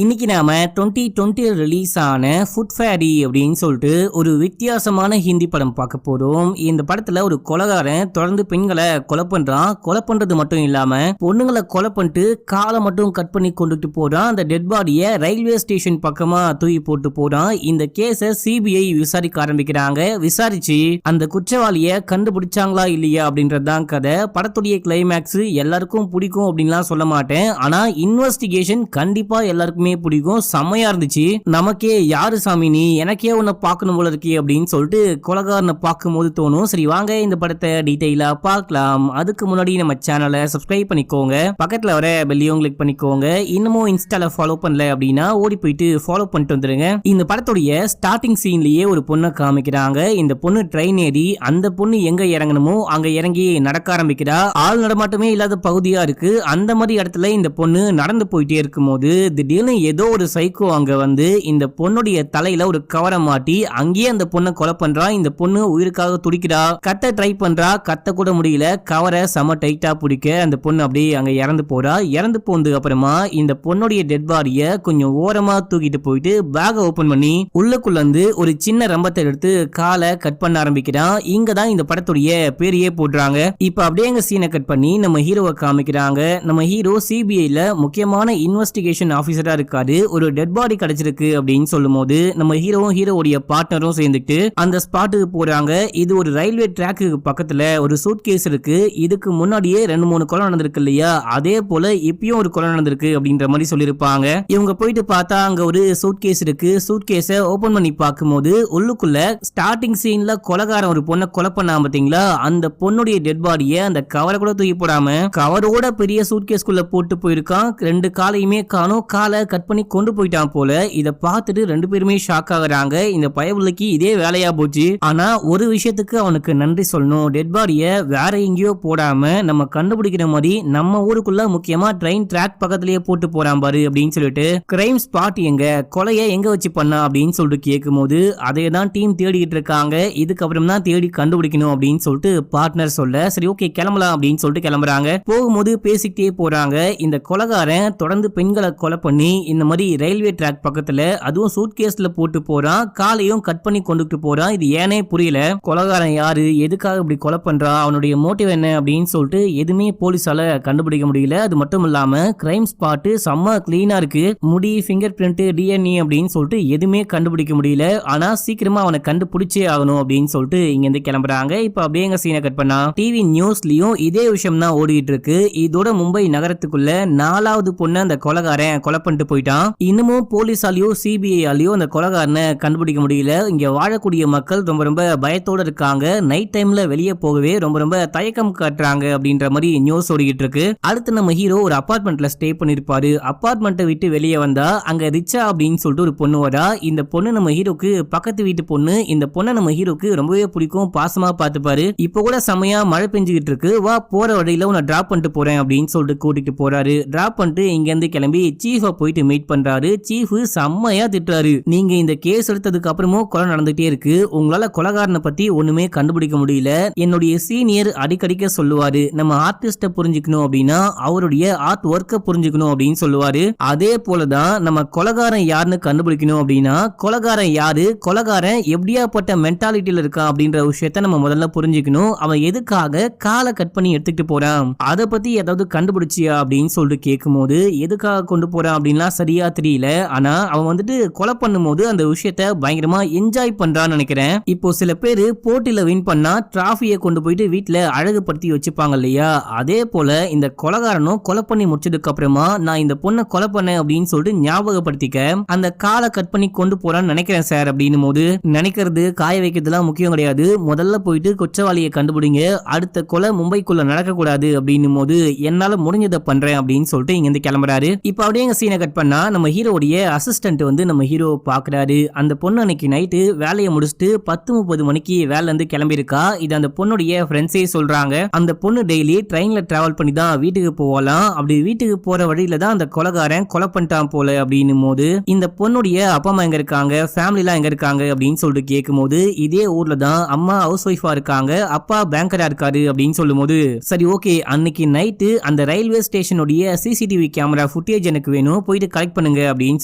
இன்னைக்கு நாம 2020 ரிலீஸ் ஆன ஃபுட் ஃபேரி அப்படின்னு சொல்லிட்டு ஒரு வித்தியாசமான ஹிந்தி படம் பார்க்க போறோம். இந்த படத்துல ஒரு கொலைகாரன் தொடர்ந்து பெண்களை கொலை பண்றான். கொலை பண்றது மட்டும் இல்லாம பொண்ணுங்களை கொலை பண்ணிட்டு காலை மட்டும் கட் பண்ணி கொண்டுட்டு போறான். அந்த டெட் பாடியை ரயில்வே ஸ்டேஷன் பக்கமா தூக்கி போட்டு போறான். இந்த கேஸை சிபிஐ விசாரிக்க ஆரம்பிக்கிறாங்க. விசாரிச்சு அந்த குற்றவாளியை கண்டுபிடிச்சாங்களா இல்லையா அப்படின்றதுதான் கதை. படத்துடைய கிளைமேக்ஸ் எல்லாருக்கும் பிடிக்கும் அப்படின்லாம் சொல்ல மாட்டேன். ஆனா இன்வெஸ்டிகேஷன் கண்டிப்பா எல்லாருக்குமே பிடிக்கும். செம்மையா இருந்துச்சு. நமக்கே யாரு சாமி நீ, எனக்கே உன்னை பார்க்கணும் போல இருக்கே அப்படின்னு சொல்லிட்டு கொலைகாரனை பார்க்கும்போது தோணும். சரி வாங்க இந்த படத்தை டீடைலா பார்க்கலாம். அதுக்கு முன்னாடி நம்ம சேனலை சப்ஸ்கிரைப் பண்ணிக்கோங்க, பக்கத்துல வர பெல்லையும் கிளிக் பண்ணிக்கோங்க. இன்னமும் இன்ஸ்டால ஃபாலோ பண்ணல அப்படின்னா ஓடி போயிட்டு ஃபாலோ பண்ணிட்டு வந்துருங்க. இந்த படத்துடைய ஸ்டார்டிங் சீன்லயே ஒரு பொண்ணை காமிக்கிறாங்க. இந்த பொண்ணு ட்ரெயின் ஏறி அந்த பொண்ணு எங்க இறங்கணுமோ அங்க இறங்கி நடக்க ஆரம்பிக்கிறா. ஆள் நடமாட்டமே இல்லாத பகுதியா இருக்கு. அந்த மாதிரி இடத்துல இந்த பொண்ணு நடந்து போயிட்டே இருக்கும்போது திடீர்னு ஏதோ ஒரு சைக்கோ அங்க வந்து இந்த பொண்ணுடைய தலையில ஒரு கவரை மாட்டி அங்கேயே அந்த பொண்ணை கொலை பண்றா. இந்த பொண்ணு உயிருக்காக துடிக்கிறா. கத்த ட்ரை பண்றா, கத்த கூட முடியல. கவரை செம டைட்டா பிடிக்க அந்த பொண்ணு அப்படியே அங்க இறந்து போறா. இறந்து போனதுக்கு அப்புறமா இந்த பொண்ணுடைய டெட் பாடிய கொஞ்சம் ஓரமா தூக்கிட்டு போயிட்டு பேக் ஓபன் பண்ணி உள்ளுக்குள்ள இருந்து ஒரு சின்ன ரம்பத்தை எடுத்து காலை கட் பண்ண ஆரம்பிக்கிறான். இங்க தான் இந்த படத்துடைய பேரையே போடுறாங்க. இப்ப அப்படியே எங்க சீனை கட் பண்ணி நம்ம ஹீரோவை காமிக்கிறாங்க. நம்ம ஹீரோ சிபிஐல முக்கியமான இன்வெஸ்டிகேஷன் ஆபீசரா இருக்காரு. ஒரு டெட் பாடி கிடைச்சிருக்கு அப்படின்னு சொல்லும் போது நம்ம ஹீரோவும் ஹீரோவுடைய பார்ட்னரும் சேர்ந்துட்டு அந்த ஸ்பாட்டுக்கு போறாங்க. இது ஒரு ரயில்வே ட்ராக்கு பக்கத்துல ஒரு சூட் கேஸ் இருக்கு. இதுக்கு முன்னாடியே 2-3 கொலை நடந்திருக்கு இல்லையா, அதே போல இப்பயும் ஒரு கொலை நடந்திருக்கு அப்படின்ற மாதிரி சொல்லிருப்பாங்க. இவங்க போயிட்டு பார்த்தா அங்க ஒரு சூட் கேஸ் இருக்கு. சூட் கேஸை ஓபன் பண்ணி பார்க்கும்போது உள்ளுக்குள்ள ஸ்டார்டிங் சீன்ல கொலைகாரன் ஒரு பொண்ணை கொலை பண்ணாம பாத்தீங்களா, அந்த பொண்ணுடைய டெட் பாடியை அந்த கவரை கூட தூக்கி போடாம கவரோட பெரிய சூட் கேஸ்குள்ள போட்டு போயிருக்கான். 2 காலையுமே காணும். காலை கட் பண்ணி கொண்டு போயிட்டான் போல. இத பார்த்துட்டு 2 பேருமே ஷாக் ஆகுறாங்க. இந்த பயவுலைக்கு இதே வேலையா போச்சு. ஆனா ஒரு விஷயத்துக்கு அவனுக்கு நன்றி சொல்லணும். டெட் பாடிய வேற எங்கேயோ போடாம நம்ம கண்டுபிடிக்கிற மாதிரி நம்ம ஊருக்குள்ள முக்கியமா ட்ரெயின் ட்ராக் பக்கத்திலேயே போட்டு போறான் பாரு அப்படின்னு சொல்லிட்டு கிரைம் ஸ்பாட் எங்க, கொலைய எங்க வச்சு பண்ணா அப்படின்னு சொல்லிட்டு கேட்கும் போது அதே தான் டீம் தேடிக்கிட்டு இருக்காங்க. இதுக்கப்புறம் தான் தேடி கண்டுபிடிக்கணும் அப்படின்னு சொல்லிட்டு பார்ட்னர் சொல்ல சரி ஓகே கிளம்பலாம் அப்படின்னு சொல்லிட்டு கிளம்புறாங்க. போகும்போது பேசிக்கிட்டே போறாங்க. இந்த கொலைகாரன் தொடர்ந்து பெண்களை கொலை பண்ணி இந்த மாதிரி ரயில்வே ட்ராக் பக்கத்துல அதுவும் சூட் கேஸ்ல போட்டு போறான். காலையும் கட் பண்ணி கொண்டுட்டு போறான். இது ஏனே புரியல. கொலைகாரன் யாரு, எதுக்காக இப்படி கொலை பண்றான், அவனுடைய மோட்டிவ் என்ன அப்படின்னு சொல்லிட்டு எதுவுமே போலீஸால கண்டுபிடிக்க முடியல. அது மட்டும் இல்லாம கிரைம் ஸ்பாட் செம்ம கிளீனா இருக்கு. முடி, ஃபிங்கர் பிரிண்ட், டிஎன்ஏ அப்படின்னு சொல்லிட்டு எதுவுமே கண்டுபிடிக்க முடியல. ஆனா சீக்கிரமா அவனை கண்டுபிடிச்சே ஆகணும் அப்படின்னு சொல்லிட்டு இங்க இருந்து கிளம்புறாங்க. இப்ப அப்படியே எங்க சீனை கட் பண்ணா டிவி நியூஸ்லயும் இதே விஷயம் தான் ஓடிட்டு இருக்கு. இதோட மும்பை நகரத்துக்குள்ள 4வது பொண்ணு அந்த கொலைகாரன் கொலை பண்ணிட்டு போயிட்டான். இன்னமும் போலீஸாலையோ சிபிஐயாலையோ அந்த கொலைகாரனை கண்டுபிடிக்க முடியல. இங்க வாழக்கூடிய மக்கள் ரொம்ப பயத்தோட இருக்காங்க. நைட் டைம்ல வெளியே போகவே ரொம்ப தயக்கம் காட்டுறாங்க அப்படின்ற மாதிரி நியூஸ் ஓடிக்கிட்டு இருக்கு. அடுத்து நம்ம ஹீரோ ஒரு அபார்ட்மெண்ட்ல ஸ்டே பண்ணிருப்பாரு. அபார்ட்மெண்ட்டை விட்டு வெளியே வந்தா அங்க ரிச்சா அப்படின்னு சொல்லிட்டு ஒரு பொண்ணு வரா. இந்த பொண்ணு நம்ம ஹீரோக்கு பக்கத்து வீட்டு பொண்ணு. இந்த பொண்ணை நம்ம ஹீரோக்கு ரொம்பவே பிடிக்கும், பாசமா பார்த்துப்பாரு. இப்ப கூட செமையா மழை பெஞ்சுக்கிட்டு இருக்கு. வா போற வழியில உன்னை டிராப் பண்ணிட்டு போறேன் அப்படின்னு சொல்லிட்டு கூட்டிட்டு போறாரு. டிராப் பண்ணிட்டு இங்க இருந்து கிளம்பி சீஃபை போயிட்டு மீட் பண்றாரு. சீஃப் செம்மையா திட்டுறாரு. நீங்க இந்த கேஸ் எடுத்ததுக்கு அப்புறமும் கொலை நடந்துட்டே இருக்கு, உங்களால கொலைகாரனை பத்தி ஒண்ணுமே கண்டுபிடிக்க முடியல. என்னுடைய சீனியர் அடிக்கடிக்க சொல்லுவாரு, நம்ம ஆர்டிஸ்ட புரிஞ்சுக்கணும் அப்படின்னா அவருடைய ஆர்ட் ஒர்க்க புரிஞ்சுக்கணும் அப்படின்னு சொல்லுவாரு. அதே போலதான் நம்ம கொலைகாரன் யாருன்னு கண்டுபிடிக்கணும் அப்படின்னா கொலைகாரன் யாரு, கொலைகாரன் எப்படியாப்பட்ட மென்டாலிட்டியில இருக்கான் அப்படின்ற விஷயத்த நம்ம முதல்ல புரிஞ்சுக்கணும். அவன் எதுக்காக காலை கட் பண்ணி எடுத்துக்கிட்டு போறான், அதை பத்தி ஏதாவது கண்டுபிடிச்சியா அப்படின்னு சொல்லிட்டு கேட்கும் போது எதுக்காக கொண்டு போறான் அப்படின்லாம் சரியா தெரியல. ஆனா அவன் வந்துட்டு கொலை பண்ணும்போது அந்த விஷயத்த பயங்கரமா என்ஜாய் பண்றான்னு நினைக்கிறேன். இப்போ சில பேரு போட்டியில வின் பண்ணா டிராஃபியை கொண்டு போயிட்டு வீட்டுல அழகுபடுத்தி வச்சுப்பாங்க இல்லையா, அதே போல இந்த கொலைகாரனும் கொலை பண்ணி முடிச்சதுக்கு அப்புறமா நான் இந்த பொண்ணை கொலை பண்ணேன் அப்படின்னு சொல்லிட்டு ஞாபகப்படுத்திக்க அந்த காலை கட் பண்ணி கொண்டு போறான்னு நினைக்கிறேன் சார் அப்படின்னு போது நினைக்கிறது காய வைக்கிறதுலாம் முக்கியம் கிடையாது. முதல்ல போயிட்டு குற்றவாளியை கண்டுபிடிங்க, அடுத்த கொலை மும்பைக்குள்ள நடக்க கூடாது அப்படின்னு போது என்னால முடிஞ்சதை பண்றேன் அப்படின்னு சொல்லிட்டு இங்க இருந்து கிளம்புறாரு. இப்ப அப்படியே எங்க சீனை கட் பண்ணா நம்ம ஹீரோடைய அசிஸ்டன்ட் வந்து நம்ம ஹீரோ பாக்குறாரு. அந்த பொண்ணு அன்னைக்கு நைட்டு வேலையை முடிச்சுட்டு 10:30 மணிக்கு வேலை இருந்து கிளம்பி இருக்கா. இது அந்த பொண்ணுடைய ஃப்ரெண்ட்ஸே சொல்றாங்க. அந்த பொண்ணு டெய்லி ட்ரெயின்ல டிராவல் பண்ணி தான் வீட்டுக்கு போகலாம். அப்படி வீட்டுக்கு போற வழியில தான் அந்த கொலைகாரன் கொலை பண்ணிட்டான் போல அப்படின்னும் போது இந்த பொண்ணுடைய அப்பா அம்மா எங்க இருக்காங்க, ஃபேமிலி எல்லாம் எங்க இருக்காங்க அப்படின்னு சொல்லிட்டு கேட்கும் போது இதே ஊர்ல தான் அம்மா ஹவுஸ் ஒய்ஃபா இருக்காங்க, அப்பா பேங்கரா இருக்காரு அப்படின்னு சொல்லும் போது சரி ஓகே அன்னைக்கு நைட்டு அந்த ரயில்வே ஸ்டேஷனுடைய சிசிடிவி கேமரா ஃபுட்டேஜ் எனக்கு வேணும், போயிட்டு கலெக்ட் பண்ணுங்க அப்படின்னு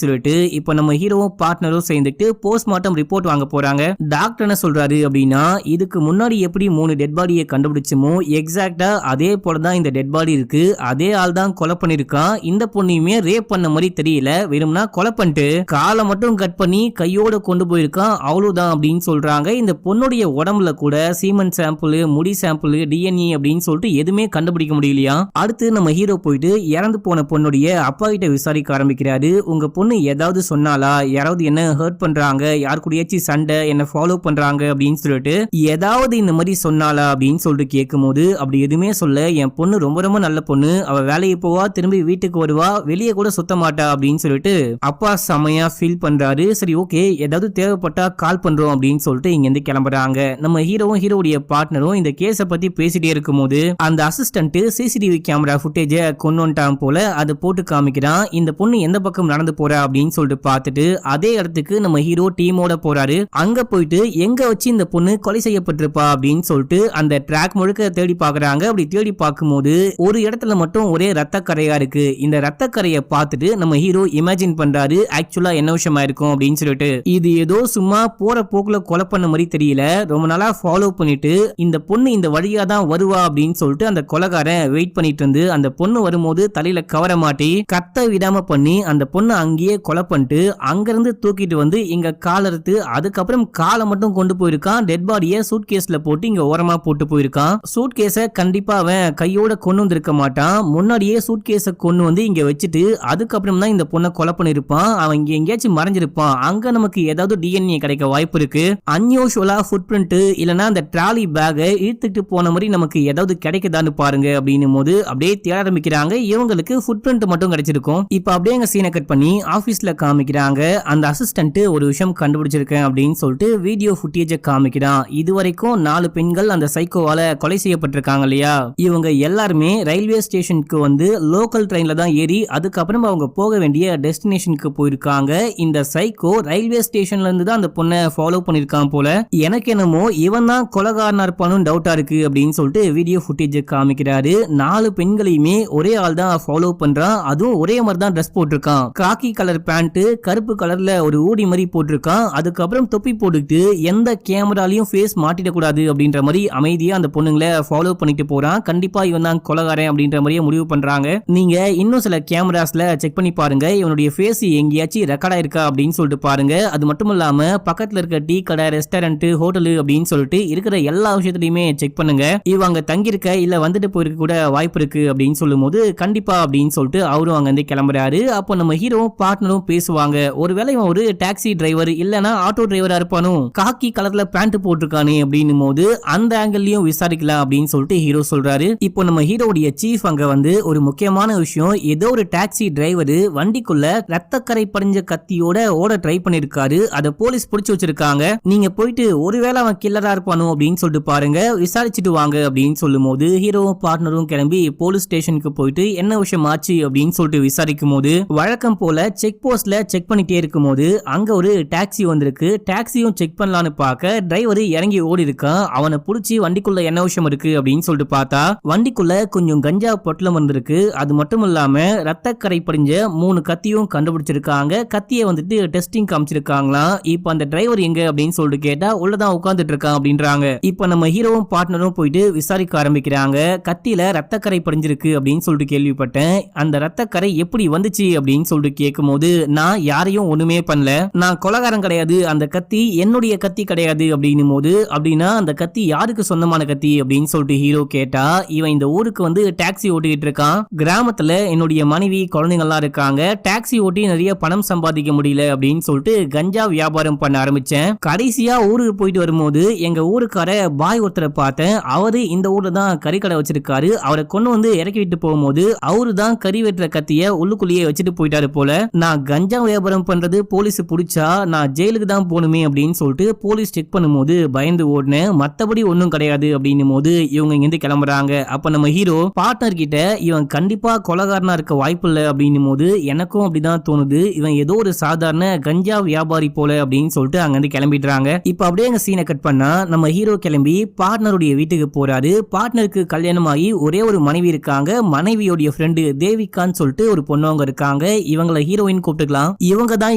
சொல்லிட்டு இப்போ நம்ம ஹீரோவும் பார்ட்னரும் சேர்ந்துட்டு போஸ்ட்மார்ட்டம் ரிப்போர்ட் வாங்க போறாங்க. டாக்டர் என்ன சொல்றாரு அப்படின்னா, இதுக்கு முன்னாடி எப்படி 3 டெட் பாடியை கண்டுபிடிச்சோமோ எக்ஸாக்டா அதே போலதான் இந்த டெட் பாடி இருக்கு. அதே ஆள் தான் கொலை பண்ணிருக்கான். இந்த பொண்ணையுமே ரேப் பண்ண மாதிரி தெரியல, வெறும்னா கொலை பண்ணிட்டு காலை மட்டும் கட் பண்ணி கையோட கொண்டு போயிருக்கான், அவ்வளவுதான் அப்படின்னு சொல்றாங்க. இந்த பொண்ணுடைய உடம்புல கூட சீமன் சாம்பிள், முடி சாம்பிள், டிஎன்ஏ அப்படின்னு சொல்லிட்டு எதுவுமே கண்டுபிடிக்க முடியலையா. அடுத்து நம்ம ஹீரோ போயிட்டு இறந்து போன பொண்ணுடைய அப்பா கிட்ட விசாரிக்க ஆரம்பிக்கிறாரு. உங்க பொண்ணு ஏதாவது சொன்னாலா, யாராவது என்ன ஹர்ட் பண்றாங்க, யார் கூடயாச்சும் சண்டை, என்ன ஃபாலோ பண்றாங்க அப்படின்னு சொல்லிட்டு ஏதாவது இந்த மாதிரி சொன்னாலா அப்படின்னு சொல்லிட்டு கேட்கும்போது, அப்படி எதுவுமே சொல்ல, என் பொண்ணு ரொம்ப ரொம்ப நல்ல பொண்ணு, அவ வேலையை போவா, திரும்பி வீட்டுக்கு வருவா, வெளியே கூட சுத்த மாட்டா அப்படின்னு சொல்லிட்டு அப்பா செமையா ஃபீல் பண்றாரு. சரி ஓகே, ஏதாவது தேவைப்பட்டா கால் பண்றோம் அப்படின்னு சொல்லிட்டு இங்க இருந்து கிளம்புறாங்க. நம்ம ஹீரோவும் ஹீரோடைய பார்ட்னரும் இந்த கேஸ பத்தி பேசிட்டே இருக்கும்போது அந்த அசிஸ்டன்ட் சிசிடிவி கேமரா ஃபுட்டேஜ கொண்டு வந்துட்டான் போல, அதை போட்டு காமிக்கிறான். இந்த பொண்ணு எந்த பக்கம் நடந்து போறா அப்படின்னு சொல்லிட்டு பார்த்துட்டு அதே இடத்துக்கு நம்ம ஹீரோ டீமோட போறாரு. அங்க போயிட்டு எங்க வச்சு இந்த பொண்ணு கொலை செய்யப்பட்டிருப்பா அப்படின்னு சொல்லிட்டு அந்த ட்ராக் முழுக்க தேடி பாக்குறாங்க. அப்படி தேடி பார்க்கும்போது ஒரு இடத்துல மட்டும் ஒரே ரத்த கரையா இருக்கு. இந்த ரத்த கரையை பார்த்துட்டு நம்ம ஹீரோ இமேஜின் பண்றாரு, ஆக்சுவலா என்ன விஷயமா இருக்கும் அப்படின்னு சொல்லிட்டு. இது ஏதோ சும்மா போற போக்குல கொலை பண்ண மாதிரி தெரியல, ரொம்ப நாளா ஃபாலோ பண்ணிட்டு இந்த பொண்ணு இந்த வழியா தான் வருவா அப்படின்னு சொல்லிட்டு அந்த கொலைகாரன் வெயிட் பண்ணிட்டு இருந்து அந்த பொண்ணு வரும்போது தலையில கவர மாட்டி கத்த விடாம பண்ணி அந்த பொண்ணு அங்கேயே கொலை பண்ணிட்டு அங்கிருந்து தூக்கிட்டு வந்து இங்க காலறுத்து அதுக்கப்புறம் காலை மட்டும் கொண்டு போயிருக்கான். டெட் பாடியை சூட் கேஸ்ல போட்டு இங்க ஓரமா போட்டு போயிருக்கான். சூட் கேஸ கண்டிப்பா அவன் கையோட கொண்டு வந்திருக்க மாட்டான், முன்னாடியே சூட் கேஸ கொண்டு வந்து இங்க வச்சுட்டு அதுக்கப்புறம் தான் இந்த பொண்ணை கொலை பண்ணிருப்பான். அவன் இங்க எங்கேயாச்சும் மறைஞ்சிருப்பான். அங்க நமக்கு ஏதாவது டிஎன்ஏ கிடைக்க வாய்ப்பு இருக்கு. அன்யூஷுவலா ஃபுட் பிரிண்ட் இல்லனா அந்த ட்ராலி பேக்கை இழுத்துட்டு போன மாதிரி நமக்கு ஏதாவது கிடைக்குதான்னு பாருங்க அப்படின்னும் போது அப்படியே தேட ஆரம்பிக்கிறாங்க. இவங்களுக்கு ஃபுட் பிரிண்ட் மட்டும் கிடைச்சிருக்கும். இப்ப அப்படியே எங்க சீனை கட் பண்ணி ஆபீஸ்ல காமிக்கிறாங்க. அந்த அசிஸ்டன்ட் ஒரு விஷயம் கண்டுபிடிச்சிருக்கேன் அப்படின்னு சொல்லிட்டு வீடியோ ஃபுட்டேஜ காமிக்கிறான். இதுவரைக்கும் 4 பெண்கள் அந்த சைக்கோவால கொலை செய்யப்பட்டிருக்காங்க இல்லையா. இவங்க எல்லாருமே ரயில்வே ஸ்டேஷனுக்கு வந்து லோக்கல் ட்ரெயின்ல தான் ஏறி அதுக்கப்புறம் அவங்க போக வேண்டிய டெஸ்டினேஷனுக்கு போயிருக்காங்க. இந்த சைக்கோ ரயில்வே ஸ்டேஷன்ல இருந்து தான் அந்த பொண்ணை ஃபாலோ பண்ணிருக்கான் போல. எனக்கு என்னமோ இவன் தான் கொலைகாரனா இருப்பானு டவுட்டா இருக்கு அப்படின்னு சொல்லிட்டு வீடியோ ஃபுட்டேஜ் காமிக்கிறாரு. 4 பெண்களையுமே ஒரே ஆள் தான் ஃபாலோ பண்றான். அதுவும் ஒரே மாதிரி தான் ட்ரெஸ் போட்டிருக்கான். காக்கி கலர் பேண்ட், கருப்பு கலர்ல ஒரு ஊடி மாதிரி போட்டிருக்கான். அதுக்கப்புறம் தொப்பி போட்டுக்கிட்டு எந்த கேமராலையும் ஃபேஸ் மாட்டிடக்கூடாது அப்படின்ற மாதிரி அமைதியா அந்த பொண்ணுங்களை ஃபாலோ பண்ணிட்டு போறான். கண்டிப்பா இவன் தான் கொலைகாரன் அப்படின்ற மாதிரியே முடிவு பண்றாங்க. நீங்க இன்னும் சில கேமராஸ்ல செக் பண்ணி பாருங்க, இவனுடைய ஃபேஸ் எங்கேயாச்சும் ரெக்கார்ட் ஆயிருக்கா அப்படின்னு சொல்லிட்டு பாருங்க. அது மட்டும் இல்லாம பக்கத்துல இருக்க டீ கடை, ரெஸ்டாரண்ட், ஹோட்டல் அப்படின்னு சொல்லிட்டு இருக்கிற எல்லா விஷயத்திலயுமே செக் பண்ணுங்க. இவங்க தங்கியிருக்க இல்ல வந்துட்டு போயிருக்க கூட வாய்ப்பு இருக்கு அப்படின்னு சொல்லும் போது கண்டிப்பா அப்படின்னு சொல்லிட்டு அவரும் அங்க இருந்து கிளம்புறாரு. அப்போ நம்ம ஹீரோவும் பார்ட்னரும் பேசுவாங்க. ஒருவேளை இவன் ஒரு டாக்ஸி டிரைவர் இல்லனா ஆட்டோ டிரைவரா இருப்பானோ, காக்கி கலர்ல பேண்ட் போட்டிருக்கானே அப்படின்னும் போது அந்த ஆங்கிள்லயும் விசாரிக்கலாம் அப்படின்னு சொல்லிட்டு ஹீரோ சொல்றாரு. இப்போ நம்ம ஹீரோடைய சீஃப் அங்க வந்து ஒரு முக்கியமான விஷயம், ஏதோ ஒரு டாக்ஸி டிரைவர் வண்டிக்குள்ள ரத்தக்கரை படிஞ்ச கத்தியோட ஓட ட்ரை பண்ணிருக்காரு. அதை போலீஸ் பிடிச்சு வச்சிருக்காங்க. நீங்க போயிட்டு ஒருவேளை அவன் கில்லரா இருப்பானோ அப்படின்னு சொல்லிட்டு பாருங்க, விசாரிச்சுட்டு வாங்க அப்படின்னு சொல்லும் போது ஹீரோவும் பார்ட்னரும் கிளம்பி போலீஸ் ஸ்டேஷனுக்கு போயிட்டு என்ன விஷயம் ஆச்சு அப்படின்னு சொல்லிட்டு விசாரிக்கும் போது வழக்கம் போல செக் போஸ்ட்ல செக் பண்ணிட்டே இருக்கும் போது அங்க ஒரு டாக்ஸி வந்திருக்கு. டாக்ஸியும் செக் பண்ணலான்னு பார்க்க டிரைவர் இறங்கி ஓடி இருக்கான். அவனை புடிச்சு வண்டிக்குள்ள என்ன விஷயம் இருக்கு அப்படின்னு சொல்லிட்டு பார்த்தா வண்டிக்குள்ள கொஞ்சம் கஞ்சா பொட்டலம் வந்திருக்கு. அது மட்டும் இல்லாம ரத்தக்கரை படிஞ்ச 3 கத்தியும் கண்டுபிடிச்சிருக்காங்க. கத்தியை வந்துட்டு டெஸ்டிங் காமிச்சிருக்காங்களாம். இப்ப அந்த டிரைவர் எங்க அப்படின்னு சொல்லிட்டு கேட்டா உள்ளதான் உட்கார்ந்துட்டு இருக்கான் அப்படின்றாங்க. இப்ப நம்ம ஹீரோவும் பார்ட்னரும் போயிட்டு விசாரிக்க ஆரம்பிக்கிறாங்க. கத்தியில ரத்தக்கரை படிஞ்சிருக்கு அப்படின்னு சொல்லிட்டு கேள்விப்பட்டேன். அந்த ரத்தக்கரை எப்படி வந்துச்சு அப்படின்னு சொல்லிட்டு கேட்கும் போது நான் யாரையும் ஒண்ணுமே பண்ணல, நான் கொலைகாரன் கிடையாது, அந்த கத்தி என்னுடைய கத்தி கிடையாது அப்படின்னும் போது அப்படின்னா அந்த கத்தி யாருக்கு சொந்தமான கத்தி அப்படின்னு சொல்லிட்டு ஹீரோ கேட்டா இவன் இந்த ஊருக்கு வந்து டாக்ஸி ஓட்டிக்கிட்டு இருக்கான். கிராமத்துல என்னுடைய மனைவி குழந்தைங்க எல்லாம் இருக்காங்க, டாக்ஸி ஓட்டி நிறைய பணம் சம்பாதிக்க முடியல அப்படின்னு சொல்லிட்டு கஞ்சா வியாபாரம் பண்ண ஆரம்பிச்சேன். கடைசியா ஊருக்கு போயிட்டு வரும்போது எங்க ஊருக்கார பாய் ஒருத்தரை பார்த்தேன். அவரு இந்த ஊர்ல தான் கறிக்கடை வச்சிருக்காரு. அவரை கொண்டு வந்து இறக்கி விட்டு போகும்போது அவரு தான் கறி வெட்டுற கத்திய உள்ளுக்குள்ளேயே வச்சுட்டு போயிட்டாரு போல. நான் கஞ்சா வியாபாரம் பண்றது போலீஸ் பிடிச்சா நான் ஜெயிலுக்கு தான் போகணுமே அப்படின்னு சொல்லிட்டு போலீஸ் செக் பண்ணும்போது பயந்து ஓடுனேன், மத்தபடி ஒன்னும் கிடையாது அப்படின்னும் போது இவங்க இங்கிருந்து கிளம்புறாங்க. அப்ப நம்ம ஹீரோ பார்ட்னர் கிட்ட இவன் கண்டிப்பா கொலைகாரனா இருக்க வாய்ப்பு இல்லை அப்படின்னும் போது எனக்கும் அப்படிதான் தோணுது, இவன் ஏதோ ஒரு சாதாரண கஞ்சா வியாபாரி போல அப்படின்னு சொல்லிட்டு அங்கிருந்து கிளம்பிடுறாங்க. இப்ப அப்படியே எங்க சீனை கட் பண்ணா நம்ம ஹீரோ கிளம்பி பார்ட்னருடைய வீட்டுக்கு போறாரு. பார்ட்னருக்கு கல்யாணம் ஆகி ஒரே ஒரு மனைவி இருக்காங்க. மனைவியோடைய ஃப்ரெண்டு தேவிகான்னு சொல்லிட்டு ஒரு பொண்ணு அவங்க இருக்காங்க. இருக்காங்க, இவங்கள ஹீரோயின் கூப்பிட்டுக்கலாம், இவங்க தான்